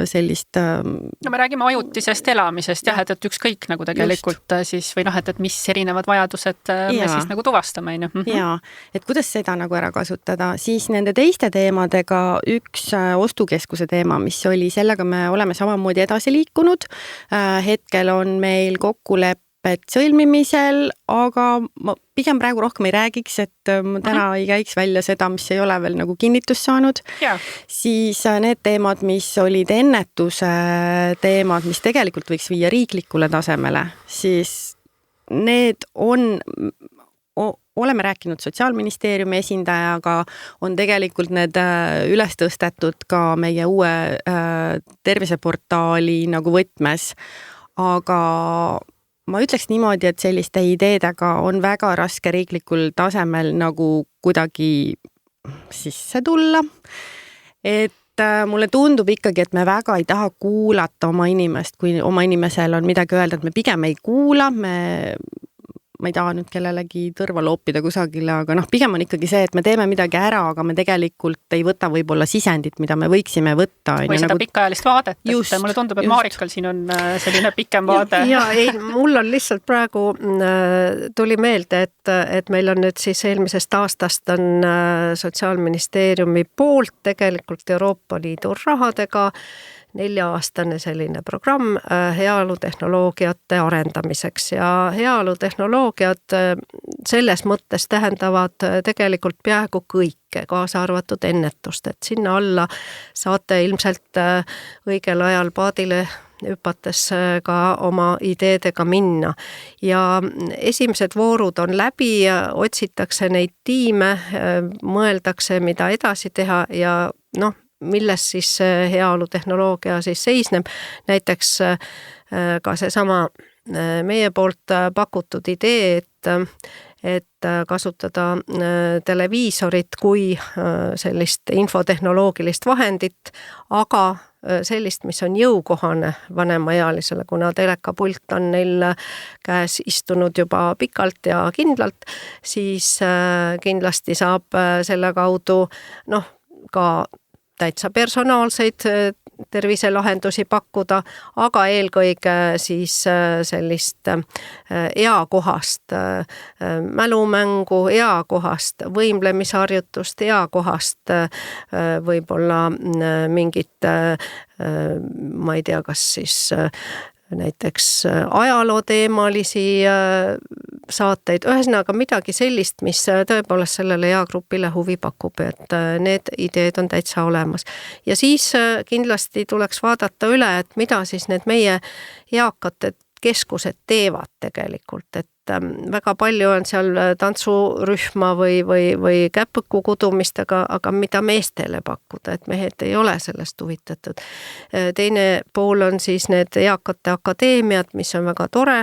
sellist... No me räägime ajutisest elamisest, jah, et ükskõik nagu tegelikult just. Siis või et mis erinevad vajadused me siis nagu tuvastame. Jaa, et kuidas seda nagu ära kasutada, siis nende teiste teemadega üks ostukeskuse teema, mis oli, sellega me oleme samamoodi edasi liikunud. Hetkel on meil kokkulepped sõlmimisel, aga ma pigem praegu rohkem ei räägiks, et ma täna ei käiks välja seda, mis ei ole veel nagu kinnitust saanud. Siis need teemad, mis olid ennetuse teemad, mis tegelikult võiks viia riiklikule tasemele, siis need oleme rääkinud Sotsiaalministeeriumi esindajaga, on tegelikult need üles tõstetud ka meie uue terviseportaali nagu võtmes, aga ma ütleks niimoodi, et selliste ideedega on väga raske riiklikul tasemel nagu kuidagi sisse tulla. Et mulle tundub ikkagi, et me väga ei taha kuulata oma inimest, kui oma inimesel on midagi öelda, et me pigem ei kuula, ma ei taha nüüd kellelegi tõrva loopida kusagile, aga pigem on ikkagi see, et me teeme midagi ära, aga me tegelikult ei võta võib-olla sisendit, mida me võiksime võtta. Või seda pikaajalist vaadet, et mulle tundub, et Marikal siin on selline pikem vaade. Mul on lihtsalt praegu tuli meelde, et meil on nüüd siis eelmisest aastast on Sotsiaalministeeriumi poolt tegelikult Euroopa Liidu rahadega 4-aastane selline programm heaolutehnoloogiate arendamiseks ja heaolutehnoloogiad selles mõttes tähendavad tegelikult peaaegu kõike, kaasa arvatud ennetust, et sinna alla saate ilmselt õigel ajal paadile hüpates ka oma ideedega minna. Ja esimesed voorud on läbi ja otsitakse neid tiime, mõeldakse, mida edasi teha ja milles siis heaolutehnoloogia siis seisneb. Näiteks ka seesama meie poolt pakutud idee, et kasutada televiisorit kui sellist infotehnoloogilist vahendit, aga sellist, mis on jõukohane vanemaealisele, kuna telekapult on neil käes istunud juba pikalt ja kindlalt, siis kindlasti saab selle kaudu ka täitsa personaalseid terviselahendusi pakkuda, aga eelkõige siis sellist eakohast mälumängu, eakohast võimlemisharjutust, eakohast võib-olla mingit, ma ei tea, kas siis näiteks ajalooteemalisi saateid, ühesõnaga midagi sellist, mis tõepoolest sellele eagrupile huvi pakub, et need ideed on täitsa olemas. Ja siis kindlasti tuleks vaadata üle, et mida siis need meie eakate keskused teevad tegelikult, et väga palju on seal tantsurühma või käpõku kudumist, aga mida meestele pakkuda, et mehed ei ole sellest huvitatud. Teine pool on siis need eakate akadeemiad, mis on väga tore,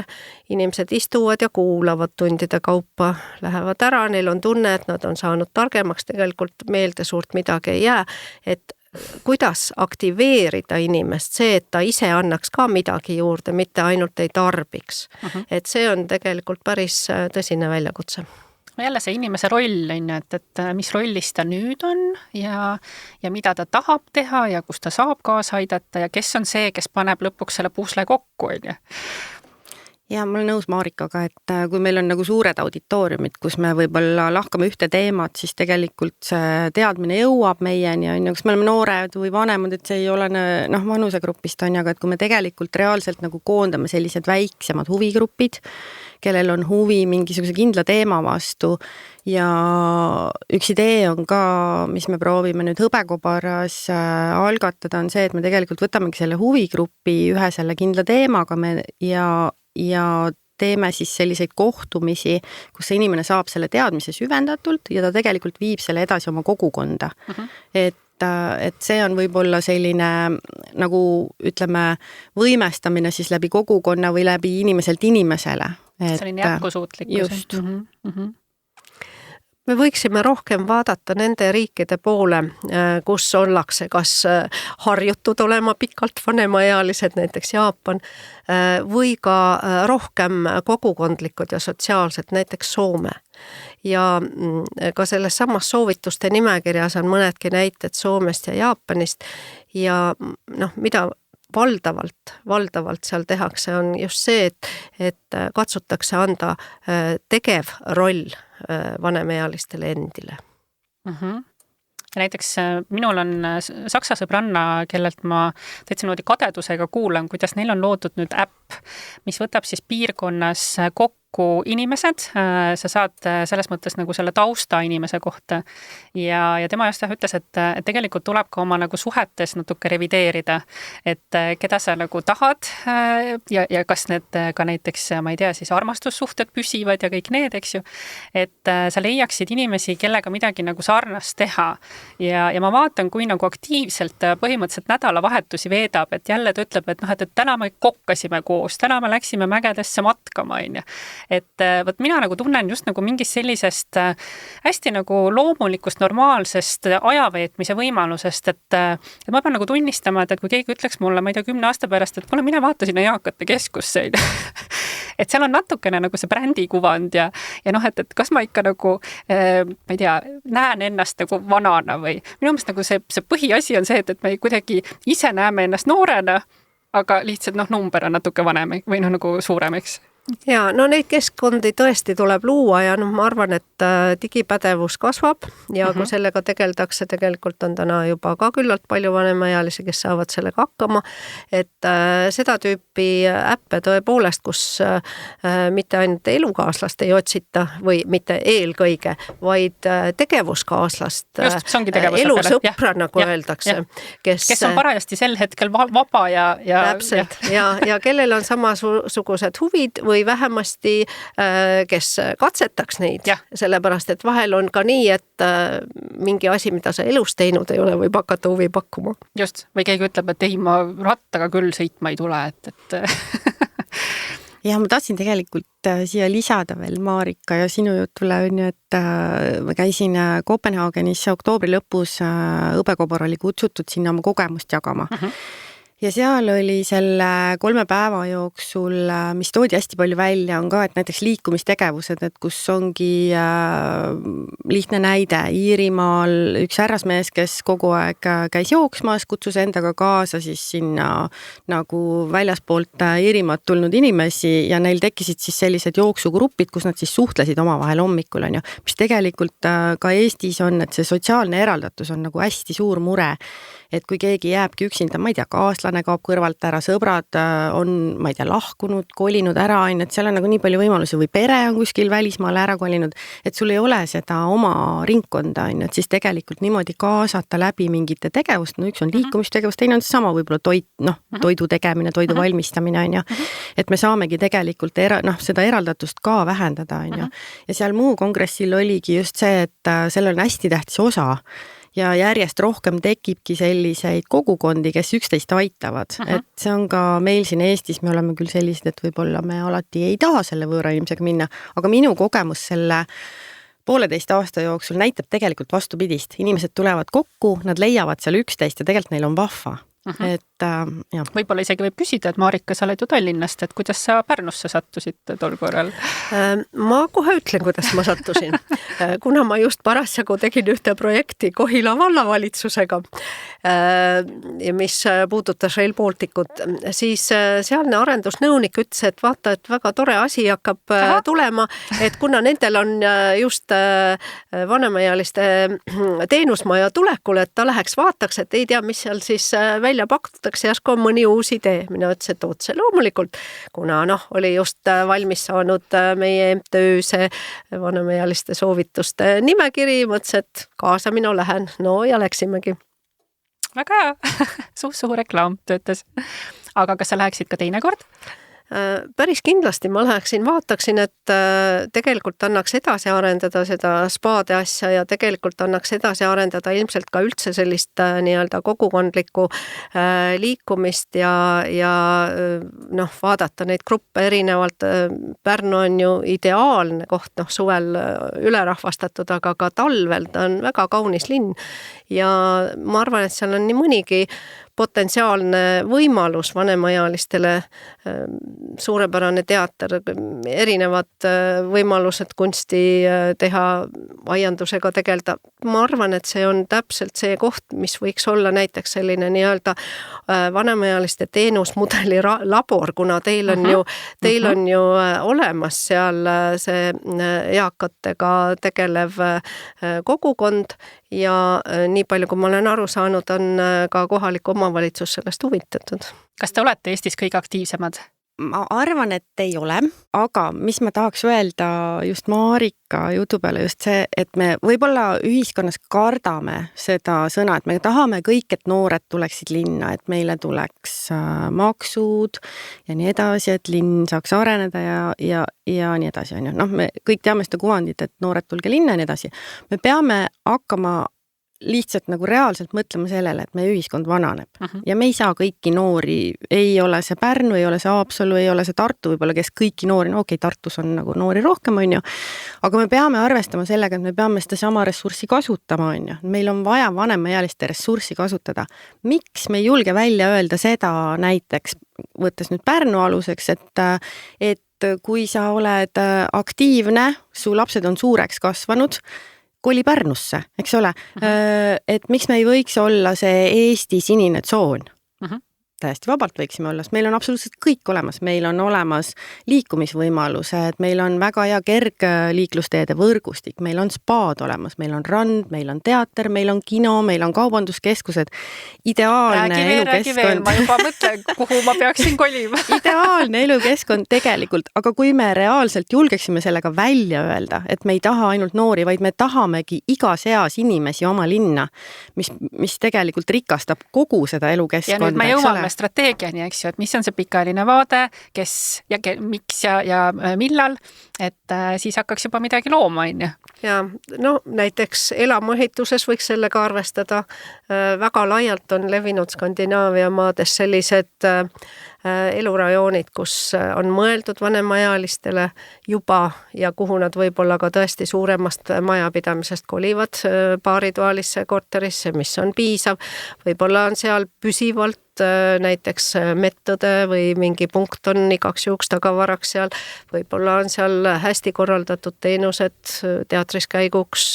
inimesed istuvad ja kuulavad tundide kaupa, lähevad ära, neil on tunne, et nad on saanud targemaks, tegelikult meelde suurt midagi ei jää, et kuidas aktiveerida inimest, see, et ta ise annaks ka midagi juurde, mitte ainult ei tarbiks. Et see on tegelikult päris tõsine väljakutse. Jälle see inimese roll on ju, et mis rollis ta nüüd on ja mida ta tahab teha ja kus ta saab kaasa aidata ja kes on see, kes paneb lõpuks selle pusle kokku, on ju. Ja ma olen nõus Marikaga, et kui meil on nagu suured auditooriumid, kus me võib-olla lahkame ühte teemat, siis tegelikult see teadmine jõuab meieni, kas me oleme noored või vanemad, et see ei ole vanusegrupist on, aga et kui me tegelikult reaalselt nagu koondame sellised väiksemad huvigrupid, kellel on huvi mingisuguse kindla teema vastu ja üks idee on ka, mis me proovime nüüd Hõbekobaras algatada, on see, et me tegelikult võtamegi selle huvigrupi ühe selle kindla teemaga ja teeme siis selliseid kohtumisi, kus see inimene saab selle teadmise süvendatult ja ta tegelikult viib selle edasi oma kogukonda. Et see on võib-olla selline nagu ütleme võimestamine siis läbi kogukonna või läbi inimeselt inimesele. Selline jätkusuutlikkus. Just. Me võiksime rohkem vaadata nende riikide poole, kus ollakse kas harjutud olema pikalt vanemaealised, näiteks Jaapan, või ka rohkem kogukondlikud ja sotsiaalsed, näiteks Soome. Ja ka selles samas soovituste nimekirjas on mõnedki näited Soomest ja Jaapanist ja mida valdavalt seal tehakse, on just see, et katsutakse anda tegev roll vanemealistele endile. Ja näiteks minul on saksa sõbranna, kellelt ma täitsa noodi kadedusega kuulan, kuidas neil on loodud nüüd äpp, mis võtab siis piirkonnas kokku inimesed, sa saad selles mõttes nagu selle tausta inimese kohta ja tema just ütles, et tegelikult tuleb ka oma nagu suhetes natuke revideerida, et keda sa nagu tahad ja kas need ka näiteks, ma ei tea, siis armastussuhted püsivad ja kõik need, eks ju, et sa leiaksid inimesi, kellega midagi nagu sarnast teha ja ma vaatan, kui nagu aktiivselt põhimõtteliselt nädalavahetusi veedab, et jälle ta ütleb, et täna me kokkasime koos, täna me läksime mägedesse matkama, on ju. Et võt mina nagu tunnen just nagu mingist sellisest hästi nagu loomulikust, normaalsest ajaveetmise võimalusest, et ma pean nagu tunnistama, et kui keegi ütleks mulle, ma ei tea, 10 aasta pärast, et kuule, mine vaata sinna eakate keskusse, et seal on natukene nagu see brändikuvand ja et kas ma ikka nagu, ma ei tea, näen ennast nagu vanana või minu meelest nagu see põhiasi on see, et me kuidagi ise näeme ennast noorena, aga lihtsalt number on natuke vanem või nagu suurem, eks. Ja neid keskkondi tõesti tuleb luua ja ma arvan, et digipädevus kasvab ja kui sellega tegeldakse, tegelikult on täna juba ka küllalt palju vanemaealisi, kes saavad sellega hakkama, et seda tüüpi äppe tõepoolest, kus mitte ainult elukaaslast ei otsita või mitte eelkõige, vaid tegevuskaaslast, elusõpra, nagu öeldakse. Kes on parajasti sel hetkel vaba ja täpselt, ja kellel on samasugused huvid või vähemasti, kes katsetaks neid, sellepärast, et vahel on ka nii, et mingi asi, mida sa elus teinud ei ole, võib hakata huvi pakkuma. Just, või keegi ütleb, et ei, ma rattaga küll sõitma ei tule, et Ja ma tahtsin tegelikult siia lisada veel Marika ja sinu jutule on ju, et ma käisin Kopenhaagenis oktoobri lõpus, Hõbekobar oli kutsutud sinna oma kogemust jagama. Ja seal oli selle 3 päeva jooksul, mis toodi hästi palju välja, on ka, et näiteks liikumistegevused, et kus ongi lihtne näide Iirimaal üks härrasmees, kes kogu aeg käis jooksmas, kutsus endaga kaasa siis sinna nagu väljaspoolt Iirimaad tulnud inimesi ja neil tekkisid siis sellised jooksugrupid, kus nad siis suhtlesid omavahel hommikul, on ju, mis tegelikult ka Eestis on, et see sotsiaalne eraldatus on nagu hästi suur mure. Et kui keegi jääbki üksinda, ma ei tea, kaaslane kaob kõrvalt ära, sõbrad on, ma ei tea, lahkunud, kolinud ära, et seal on nagu nii palju võimalusi või pere on kuskil välismaale ära kolinud, et sul ei ole seda oma ringkonda, et siis tegelikult niimoodi kaasata läbi mingite tegevust, üks on liikumistegevus, teine on sama võib-olla toidu tegemine, toidu valmistamine, on ju, et me saamegi tegelikult seda eraldatust ka vähendada, on ju. Ja seal muu kongressil oligi just see, et sellel on hästi tähtis osa, ja järjest rohkem tekibki selliseid kogukondi, kes üksteist aitavad. Et see on ka meil siin Eestis, me oleme küll sellised, et võib-olla me alati ei taha selle võõra inimesega minna, aga minu kogemus selle 1,5 aasta jooksul näitab tegelikult vastupidist. Inimesed tulevad kokku, nad leiavad seal üksteist ja tegelikult neil on vahva. Et jah. Võib-olla isegi võib küsida, et Marika, sa oled ju Tallinnast, et kuidas sa Pärnusse sattusid tol korral? Ma kohe ütlen, kuidas ma sattusin. Kuna ma just parasjagu tegin ühte projekti Kohila vallavalitsusega, mis puudutas Rail Balticut, siis sealne arendusnõunik ütles, et vaata, et väga tore asi hakkab tulema, et kuna nendel on just vanemaealiste teenusmaja tulekul, et ta läheks vaataks, et ei tea, mis seal siis välja pakutakse, järsku on mõni uus idee. Mina ütlesin, et otse loomulikult, kuna oli just valmis saanud meie MTÜ see vanemaealiste soovituste nimekiri, mõtlesin, et kaasa mina lähen. No ja läksimegi. Väga hea. Suur reklaam töötas. Aga kas sa läheksid ka teine kord? Päris kindlasti ma läheksin, vaataksin, et tegelikult annaks edasi arendada seda spaade asja ja tegelikult annaks edasi arendada ilmselt ka üldse sellist nii-öelda kogukondlikku liikumist ja vaadata neid gruppe erinevalt. Pärnu on ju ideaalne koht, suvel ülerahvastatud, aga ka talvel ta on väga kaunis linn ja ma arvan, et seal on nii mõnigi potentsiaalne võimalus vanemaealistele, suurepärane teater, erinevad võimalused kunsti teha, aiandusega tegeleda. Ma arvan, et see on täpselt see koht, mis võiks olla näiteks selline nii-öelda vanemaealiste teenusmudeli labor, kuna teil on ju olemas seal see eakatega tegelev kogukond ja nii palju, kui ma olen aru saanud, on ka kohalik omavalitsus sellest huvitatud. Kas te olete Eestis kõige aktiivsemad? Ma arvan, et ei ole, aga mis ma tahaks öelda just Marika jutu peale just see, et me võib-olla ühiskonnas kardame seda sõna, et me tahame kõik, et noored tuleksid linna, et meile tuleks maksud ja nii edasi, et linn saaks areneda ja nii edasi. Me kõik teame seda kuvandit, et noored tulge linna ja nii edasi. Me peame hakkama lihtsalt nagu reaalselt mõtlema sellele, et meie ühiskond vananeb. Ja me ei saa kõiki noori, ei ole see Pärnu, ei ole see Haapsalu, ei ole see Tartu võib-olla, kes kõiki noori, Tartus on nagu noori rohkem, on ju. Aga me peame arvestama sellega, et me peame seda sama ressurssi kasutama, on ju. Meil on vaja vanemaealiste ressurssi kasutada. Miks me ei julge välja öelda seda näiteks, võttes nüüd Pärnu aluseks, et kui sa oled aktiivne, su lapsed on suureks kasvanud, koli Pärnusse, eks ole, et miks me ei võiks olla see Eesti sinine tsoon. Täiesti vabalt võiksime olla, sest meil on absoluutselt kõik olemas. Meil on olemas liikumisvõimalused, meil on väga hea kergliiklusteede võrgustik, meil on spaad olemas, meil on rand, meil on teater, meil on kino, meil on kaubanduskeskused. Ideaalne elukeskkond. Ma juba mõtlen, kuhu ma peaksin kolima. Ideaalne elukeskkond tegelikult, aga kui me reaalselt julgeksime sellega välja öelda, et me ei taha ainult noori, vaid me tahamegi igas eas inimesi oma linna, mis tegelikult rikastab kogu seda elukeskkonda. Ja nüüd me jõuame strateegiani, eks ju, et mis on see pikaajaline vaade, kes ja miks ja millal, et siis hakkaks juba midagi looma, on ju. Ja näiteks elamuehituses võiks sellega arvestada. Väga laialt on levinud Skandinaavia maades sellised elurajoonid, kus on mõeldud vanemaealistele juba ja kuhu nad võib-olla ka tõesti suuremast majapidamisest kolivad paaritoalisse korterisse, mis on piisav. Võib-olla on seal püsivalt näiteks mettode või mingi punkt on igaks juhuks tagavaraks seal. Võib-olla on seal hästi korraldatud teenused teatris käiguks,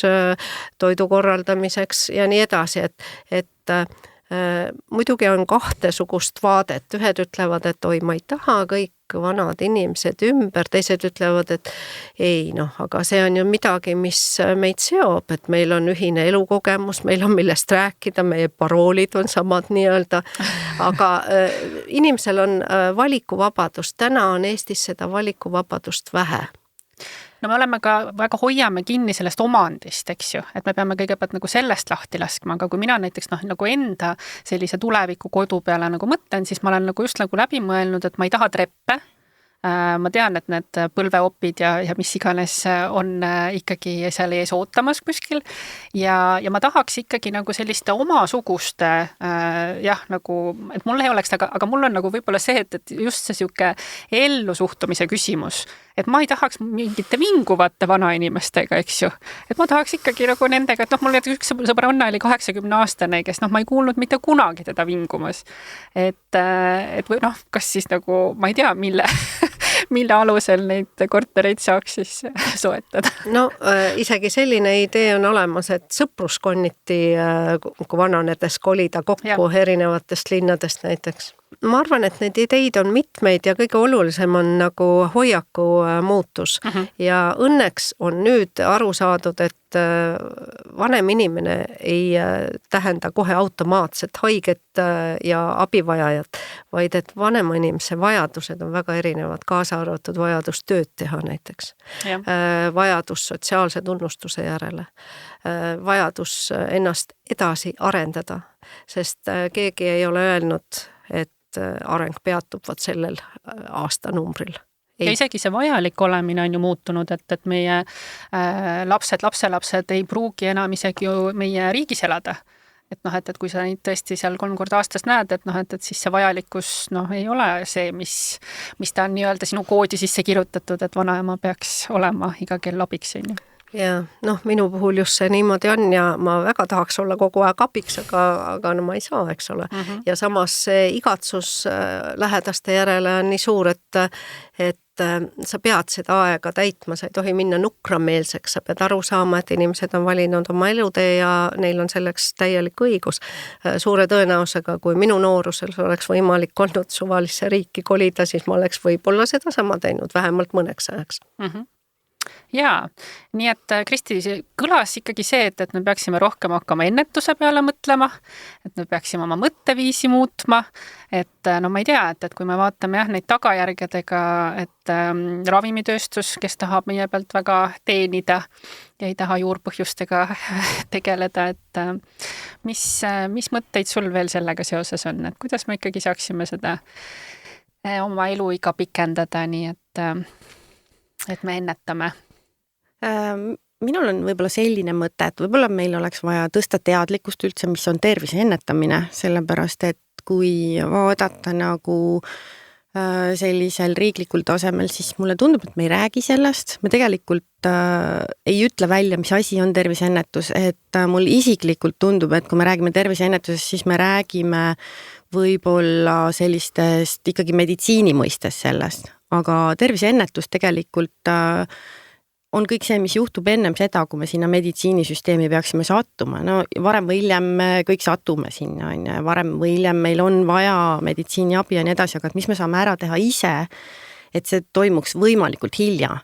toidu korraldamiseks ja nii edasi, et muidugi on kahtesugust vaadet. Ühed ütlevad, et oi, ma ei taha kõik vanad inimesed ümber, teised ütlevad, et ei, aga see on ju midagi, mis meid seob, et meil on ühine elukogemus, meil on millest rääkida, meie paroolid on samad nii-öelda, aga inimesel on valikuvabadust. Täna on Eestis seda valikuvabadust vähe. No me oleme ka väga hoiame kinni sellest omandist, eks ju, et me peame kõigepealt nagu sellest lahti laskma, aga kui mina näiteks nagu enda sellise tuleviku kodu peale nagu mõtlen, siis ma olen nagu just nagu läbi mõelnud, et ma ei taha treppe, ma tean, et need põlveopid ja mis iganes on ikkagi seal ees ootamas kuskil ja ma tahaks ikkagi nagu selliste omasuguste nagu, et mul ei oleks, aga mul on nagu võib-olla see, et just see sihuke ellusuhtumise küsimus, et ma ei tahaks mingite vinguvate vanainimestega, eks ju. Et ma tahaks ikkagi nagu nendega, et mul üks sõbranna oli 80-aastane, kes ma ei kuulnud mitte kunagi teda vingumas. Et või kas siis nagu, ma ei tea, mille alusel neid kortereid saaks siis soetada? No isegi selline idee on olemas, et sõpruskonniti, kui vananedes kolida kokku erinevatest linnadest näiteks. Ma arvan, et neid ideid on mitmeid ja kõige olulisem on nagu hoiaku muutus. Ja õnneks on nüüd aru saadud, et vanem inimene ei tähenda kohe automaatset haiget ja abivajajat, vaid et vanema inimese vajadused on väga erinevad, kaasa arvatud vajadus tööd teha näiteks, vajadus sotsiaalse tunnustuse järele, vajadus ennast edasi arendada, sest keegi ei ole öelnud, et areng peatub sellel aastanumbril. Ja isegi see vajalik olemine on ju muutunud, et meie lapsed ei pruugi enam isegi ju meie riigis elada. Et kui sa neid tõesti seal 3 korda aastas näed, et siis see vajalikkus ei ole see, mis ta on nii-öelda sinu koodi sisse kirjutatud, et vanaema peaks olema iga kell abiks. Ja minu puhul just see niimoodi on ja ma väga tahaks olla kogu aeg abiks, aga ma ei saa, eks ole. Ja samas see igatsus lähedaste järele on nii suur, et sa pead seda aega täitma, sa ei tohi minna nukrameelseks, sa pead aru saama, et inimesed on valinud oma elutee ja neil on selleks täielik õigus. Suure tõenäosusega, kui minu noorusel oleks võimalik olnud suvalisse riiki kolida, siis ma oleks võib-olla seda sama teinud, vähemalt mõneks ajaks. Jaa, nii et Kristi, kõlas ikkagi see, et me peaksime rohkem hakkama ennetuse peale mõtlema, et me peaksime oma mõtteviisi muutma, et ma ei tea, et kui me vaatame neid tagajärgedega, et ravimitööstus, kes tahab meie pealt väga teenida ja ei taha juurpõhjustega tegeleda, et mis mõtteid sul veel sellega seoses on, et kuidas me ikkagi saaksime seda oma eluiga pikendada, nii et me ennetame? Minul on võib-olla selline mõte, et võib-olla meil oleks vaja tõsta teadlikkust üldse, mis on tervise ennetamine, sellepärast et kui vaadata nagu sellisel riiklikul tasemel, siis mulle tundub, et me ei räägi sellest, me tegelikult ei ütle välja, mis asi on terviseennetus, et mul isiklikult tundub, et kui me räägime terviseennetusest, siis me räägime võib-olla sellistest ikkagi meditsiini mõistes sellest, aga terviseennetus tegelikult on kõik see, mis juhtub ennem seda, kui me sinna meditsiinisüsteemi peaksime sattuma. No varem või hiljem me kõik satume sinna, varem või hiljem meil on vaja meditsiiniabi ja nii edasi, aga mis me saame ära teha ise, et see toimuks võimalikult hilja.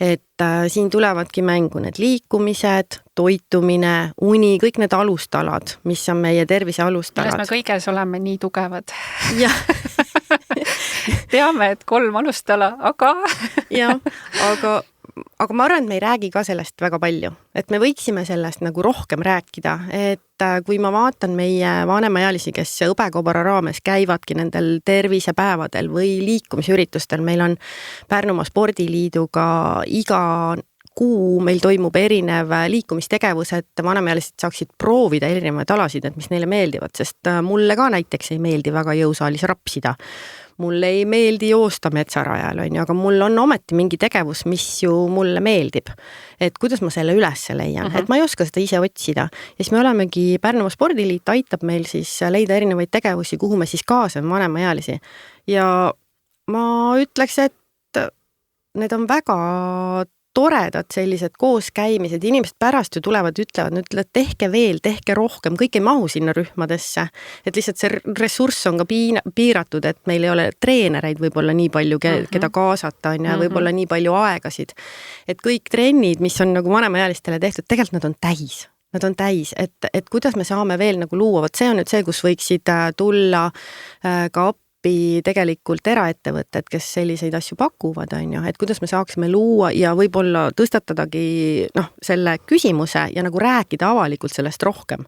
Et siin tulevadki mängu need liikumised, toitumine, uni, kõik need alustalad, mis on meie tervise alustalad. Milles me kõiges oleme nii tugevad. Jah. Teame, et 3 alustala, aga... Jah, aga ma arvan, et me ei räägi ka sellest väga palju, et me võiksime sellest nagu rohkem rääkida, et kui ma vaatan meie vanemaealisi, kes õbekobara raames käivadki nendel tervisepäevadel või liikumisüritustel, meil on Pärnumaa Spordiliiduga iga kuu meil toimub erinev liikumistegevus, et vanemaealised saaksid proovida erinevaid alasid, et mis neile meeldivad, sest mulle ka näiteks ei meeldi väga jõusaalis rapsida. Mulle ei meeldi joosta metsarajal, aga mul on ometi mingi tegevus, mis ju mulle meeldib. Et kuidas ma selle üles leian, et ma ei oska seda ise otsida. Ja siis me olemegi, Pärnumaa Spordiliit aitab meil siis leida erinevaid tegevusi, kuhu me siis kaasame vanemaealisi. Ja ma ütleks, et need on väga toredad sellised kooskäimised, inimesed pärast ju tulevad, ütlevad, tehke veel, tehke rohkem, kõik ei mahu sinna rühmadesse, et lihtsalt see ressurss on ka piiratud, et meil ei ole treenereid võib-olla nii palju, keda kaasata on ja võib-olla nii palju aegasid, et kõik trennid, mis on nagu vanemaealistele tehtud, tegelikult nad on täis, et kuidas me saame veel nagu luua, see on nüüd see, kus võiksid tulla ka tegelikult eraettevõtted, kes selliseid asju pakuvad, et kuidas me saaksime luua ja võib-olla tõstatadagi selle küsimuse ja nagu rääkida avalikult sellest rohkem.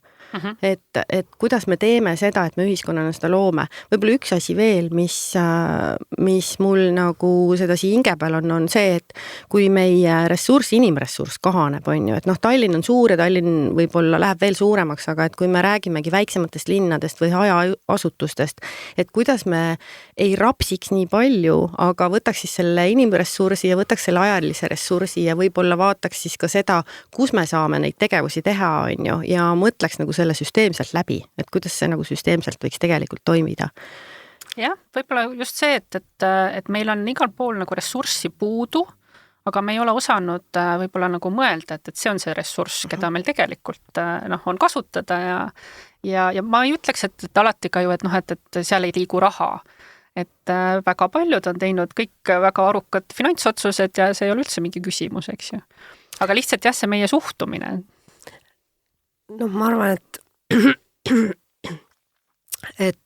et kuidas me teeme seda, et me ühiskonnana seda loome. Võib-olla üks asi veel, mis mul nagu sedasi hinge peal on see, et kui meie inimressurss kahaneb, on ju, et Tallinn on suur ja Tallinn võib-olla läheb veel suuremaks, aga et kui me räägimegi väiksematest linnadest või hajaasutustest, et kuidas me ei rapsiks nii palju, aga võtaks siis selle inimressursi ja võtaks selle ajalise ressursi ja võib-olla vaataks siis ka seda, kus me saame neid tegevusi teha, on ju, ja mõtleks nagu selle süsteemselt läbi, et kuidas see nagu süsteemselt võiks tegelikult toimida. Jah, võib-olla just see, et meil on igal pool nagu ressurssi puudu, aga me ei ole osanud võib-olla nagu mõelda, et see on see ressurss, keda meil tegelikult on kasutada ja ma ei ütleks, et alati ka ju, et seal ei liigu raha. Et väga paljud on teinud kõik väga arukad finantsotsused ja see ei ole üldse mingi küsimus, eks ju. Aga lihtsalt jah, see meie suhtumine. No ma arvan, et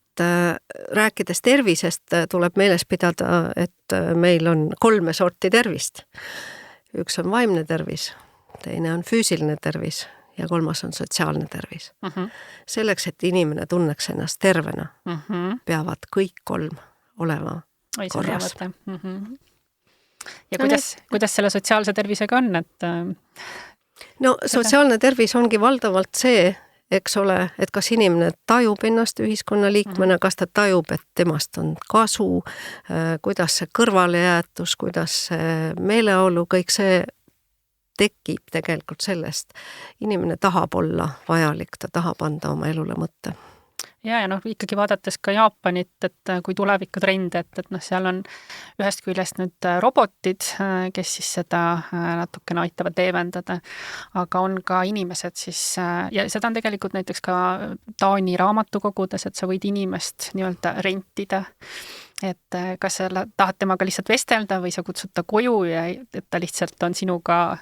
rääkides tervisest tuleb meeles pidada, et meil on 3 sorti tervist. Üks on vaimne tervis, teine on füüsiline tervis ja 3 on sotsiaalne tervis. Selleks, et inimene tunneks ennast tervena, peavad kõik 3 olema korras. Ja kuidas selle sotsiaalse tervisega on? No sotsiaalne tervis ongi valdavalt see, eks ole, et kas inimene tajub ennast ühiskonnaliikmena, kas ta tajub, et temast on kasu, kuidas see kõrvalejäetus, kuidas see meeleolu, kõik see tekib tegelikult sellest. Inimene tahab olla vajalik, ta tahab anda oma elule mõtte. Ja ikkagi vaadates ka Jaapanit, et kui tulevikutrend, et seal on ühest küljest nüüd robotid, kes siis seda natukene aitavad leevendada, aga on ka inimesed siis, ja seda on tegelikult näiteks ka Taani raamatukogudes, et sa võid inimest nii-öelda rentida, et kas sa tahad temaga lihtsalt vestelda või sa kutsud ta koju ja et ta lihtsalt on sinuga,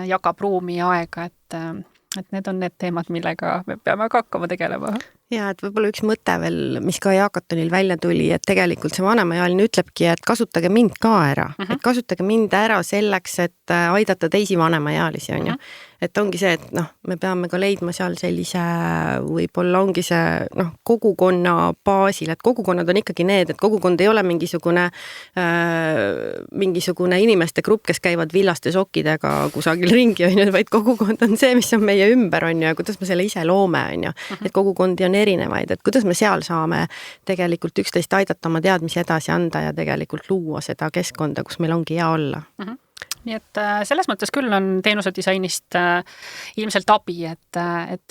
jagab ruumi ja aega, et need on need teemad, millega me peame ka hakkama tegelema. Ja et võib-olla üks mõte veel, mis ka Jaakatonil välja tuli, et tegelikult see vanemaealine ütlebki, et kasutage mind ka ära. Et kasutage mind ära selleks, et aidata teisi vanemaealisi, on ju. Et ongi see, et me peame ka leidma seal sellise, võib-olla ongi see kogukonna baasil, et kogukonnad on ikkagi need, et kogukond ei ole mingisugune inimeste grupp, kes käivad villaste sokkidega kusagil ringi, on ju, vaid kogukond on see, mis on meie ümber, on ju, ja kuidas me selle ise loome, on ju. Et kogukondi on erinevaid, et kuidas me seal saame tegelikult üksteist aidata oma teadmisi edasi anda ja tegelikult luua seda keskkonda, kus meil ongi hea olla. Nii et selles mõttes küll on teenusedisainist ilmselt abi, et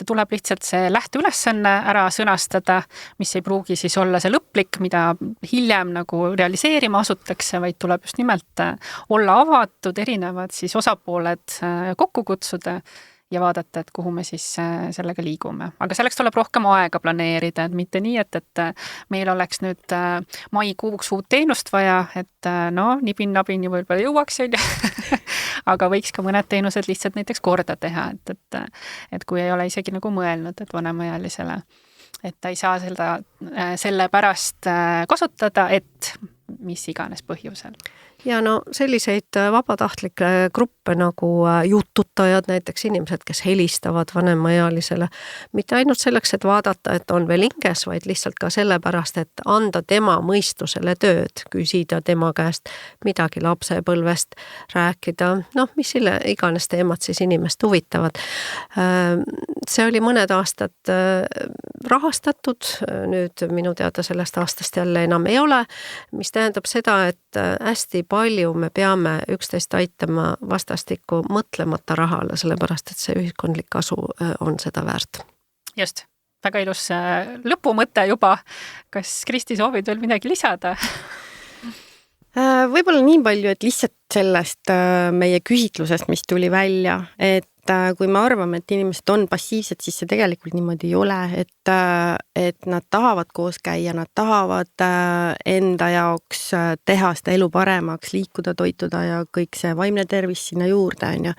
tuleb lihtsalt see lähteülesanne ära sõnastada, mis ei pruugi siis olla see lõplik, mida hiljem nagu realiseerima asutakse, vaid tuleb just nimelt olla avatud, erinevad siis osapooled kokku kutsuda ja vaadata, et kuhu me siis sellega liigume. Aga selleks tuleb rohkem aega planeerida, et mitte nii, et meil oleks nüüd maikuuks uut teenust vaja, et nipin-nabin võib-olla jõuaks, aga võiks ka mõned teenused lihtsalt näiteks korda teha, et kui ei ole isegi nagu mõelnud, et vanemaealisele, et ta ei saa selle pärast kasutada, et mis iganes põhjusel. Ja selliseid vabatahtlikke gruppe nagu jututajad, näiteks inimesed, kes helistavad vanemaealisele, mitte ainult selleks, et vaadata, et on veel hinges, vaid lihtsalt ka sellepärast, et anda tema mõistusele tööd, küsida tema käest midagi lapsepõlvest, rääkida, mis iganes teemad siis inimest huvitavad. See oli mõned aastad rahastatud, nüüd minu teada sellest aastast jälle enam ei ole, mis tähendab seda, et hästi palju me peame üksteist aitama vastastikku mõtlemata rahale, sellepärast, et see ühiskondlik kasu on seda väärt. Just, väga ilus lõpumõte juba. Kas Kristi soovid veel midagi lisada? Võib-olla nii palju, et lihtsalt sellest meie küsitlusest, mis tuli välja, et kui me arvame, et inimesed on passiivsed, siis see tegelikult niimoodi ei ole, et nad tahavad koos käia, nad tahavad enda jaoks teha seda elu paremaks, liikuda, toituda ja kõik see vaimne tervis sinna juurde, on ju.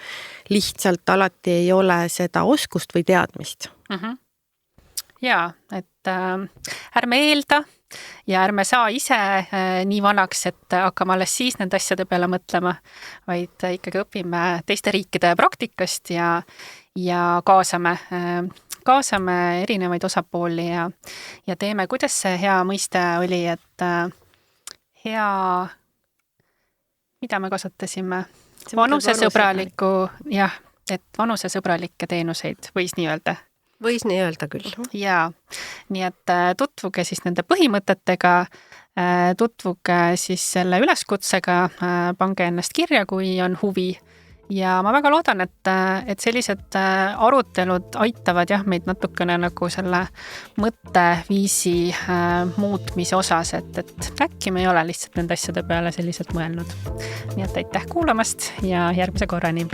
Lihtsalt alati ei ole seda oskust või teadmist. Jaa, et ärme eelda ja ärme saa ise nii vanaks, et hakkame alles siis nende asjade peale mõtlema, vaid ikkagi õpime teiste riikide praktikast ja kaasame kaasame erinevaid osapooli ja teeme, kuidas see hea mõiste oli, et hea, mida me kasutasime? Vanusesõbraliku, jah, et vanusesõbralikke teenuseid võis nii öelda. Võis nii öelda küll. Jaa, nii et tutvuge siis nende põhimõtetega, tutvuge siis selle üleskutsega, pange ennast kirja, kui on huvi. Ja ma väga loodan, et sellised arutelud aitavad meid natukene nagu selle mõtteviisi muutmise osas, et äkki me ei ole lihtsalt nende asjade peale selliselt mõelnud. Nii et aitäh kuulamast ja järgmise korrani!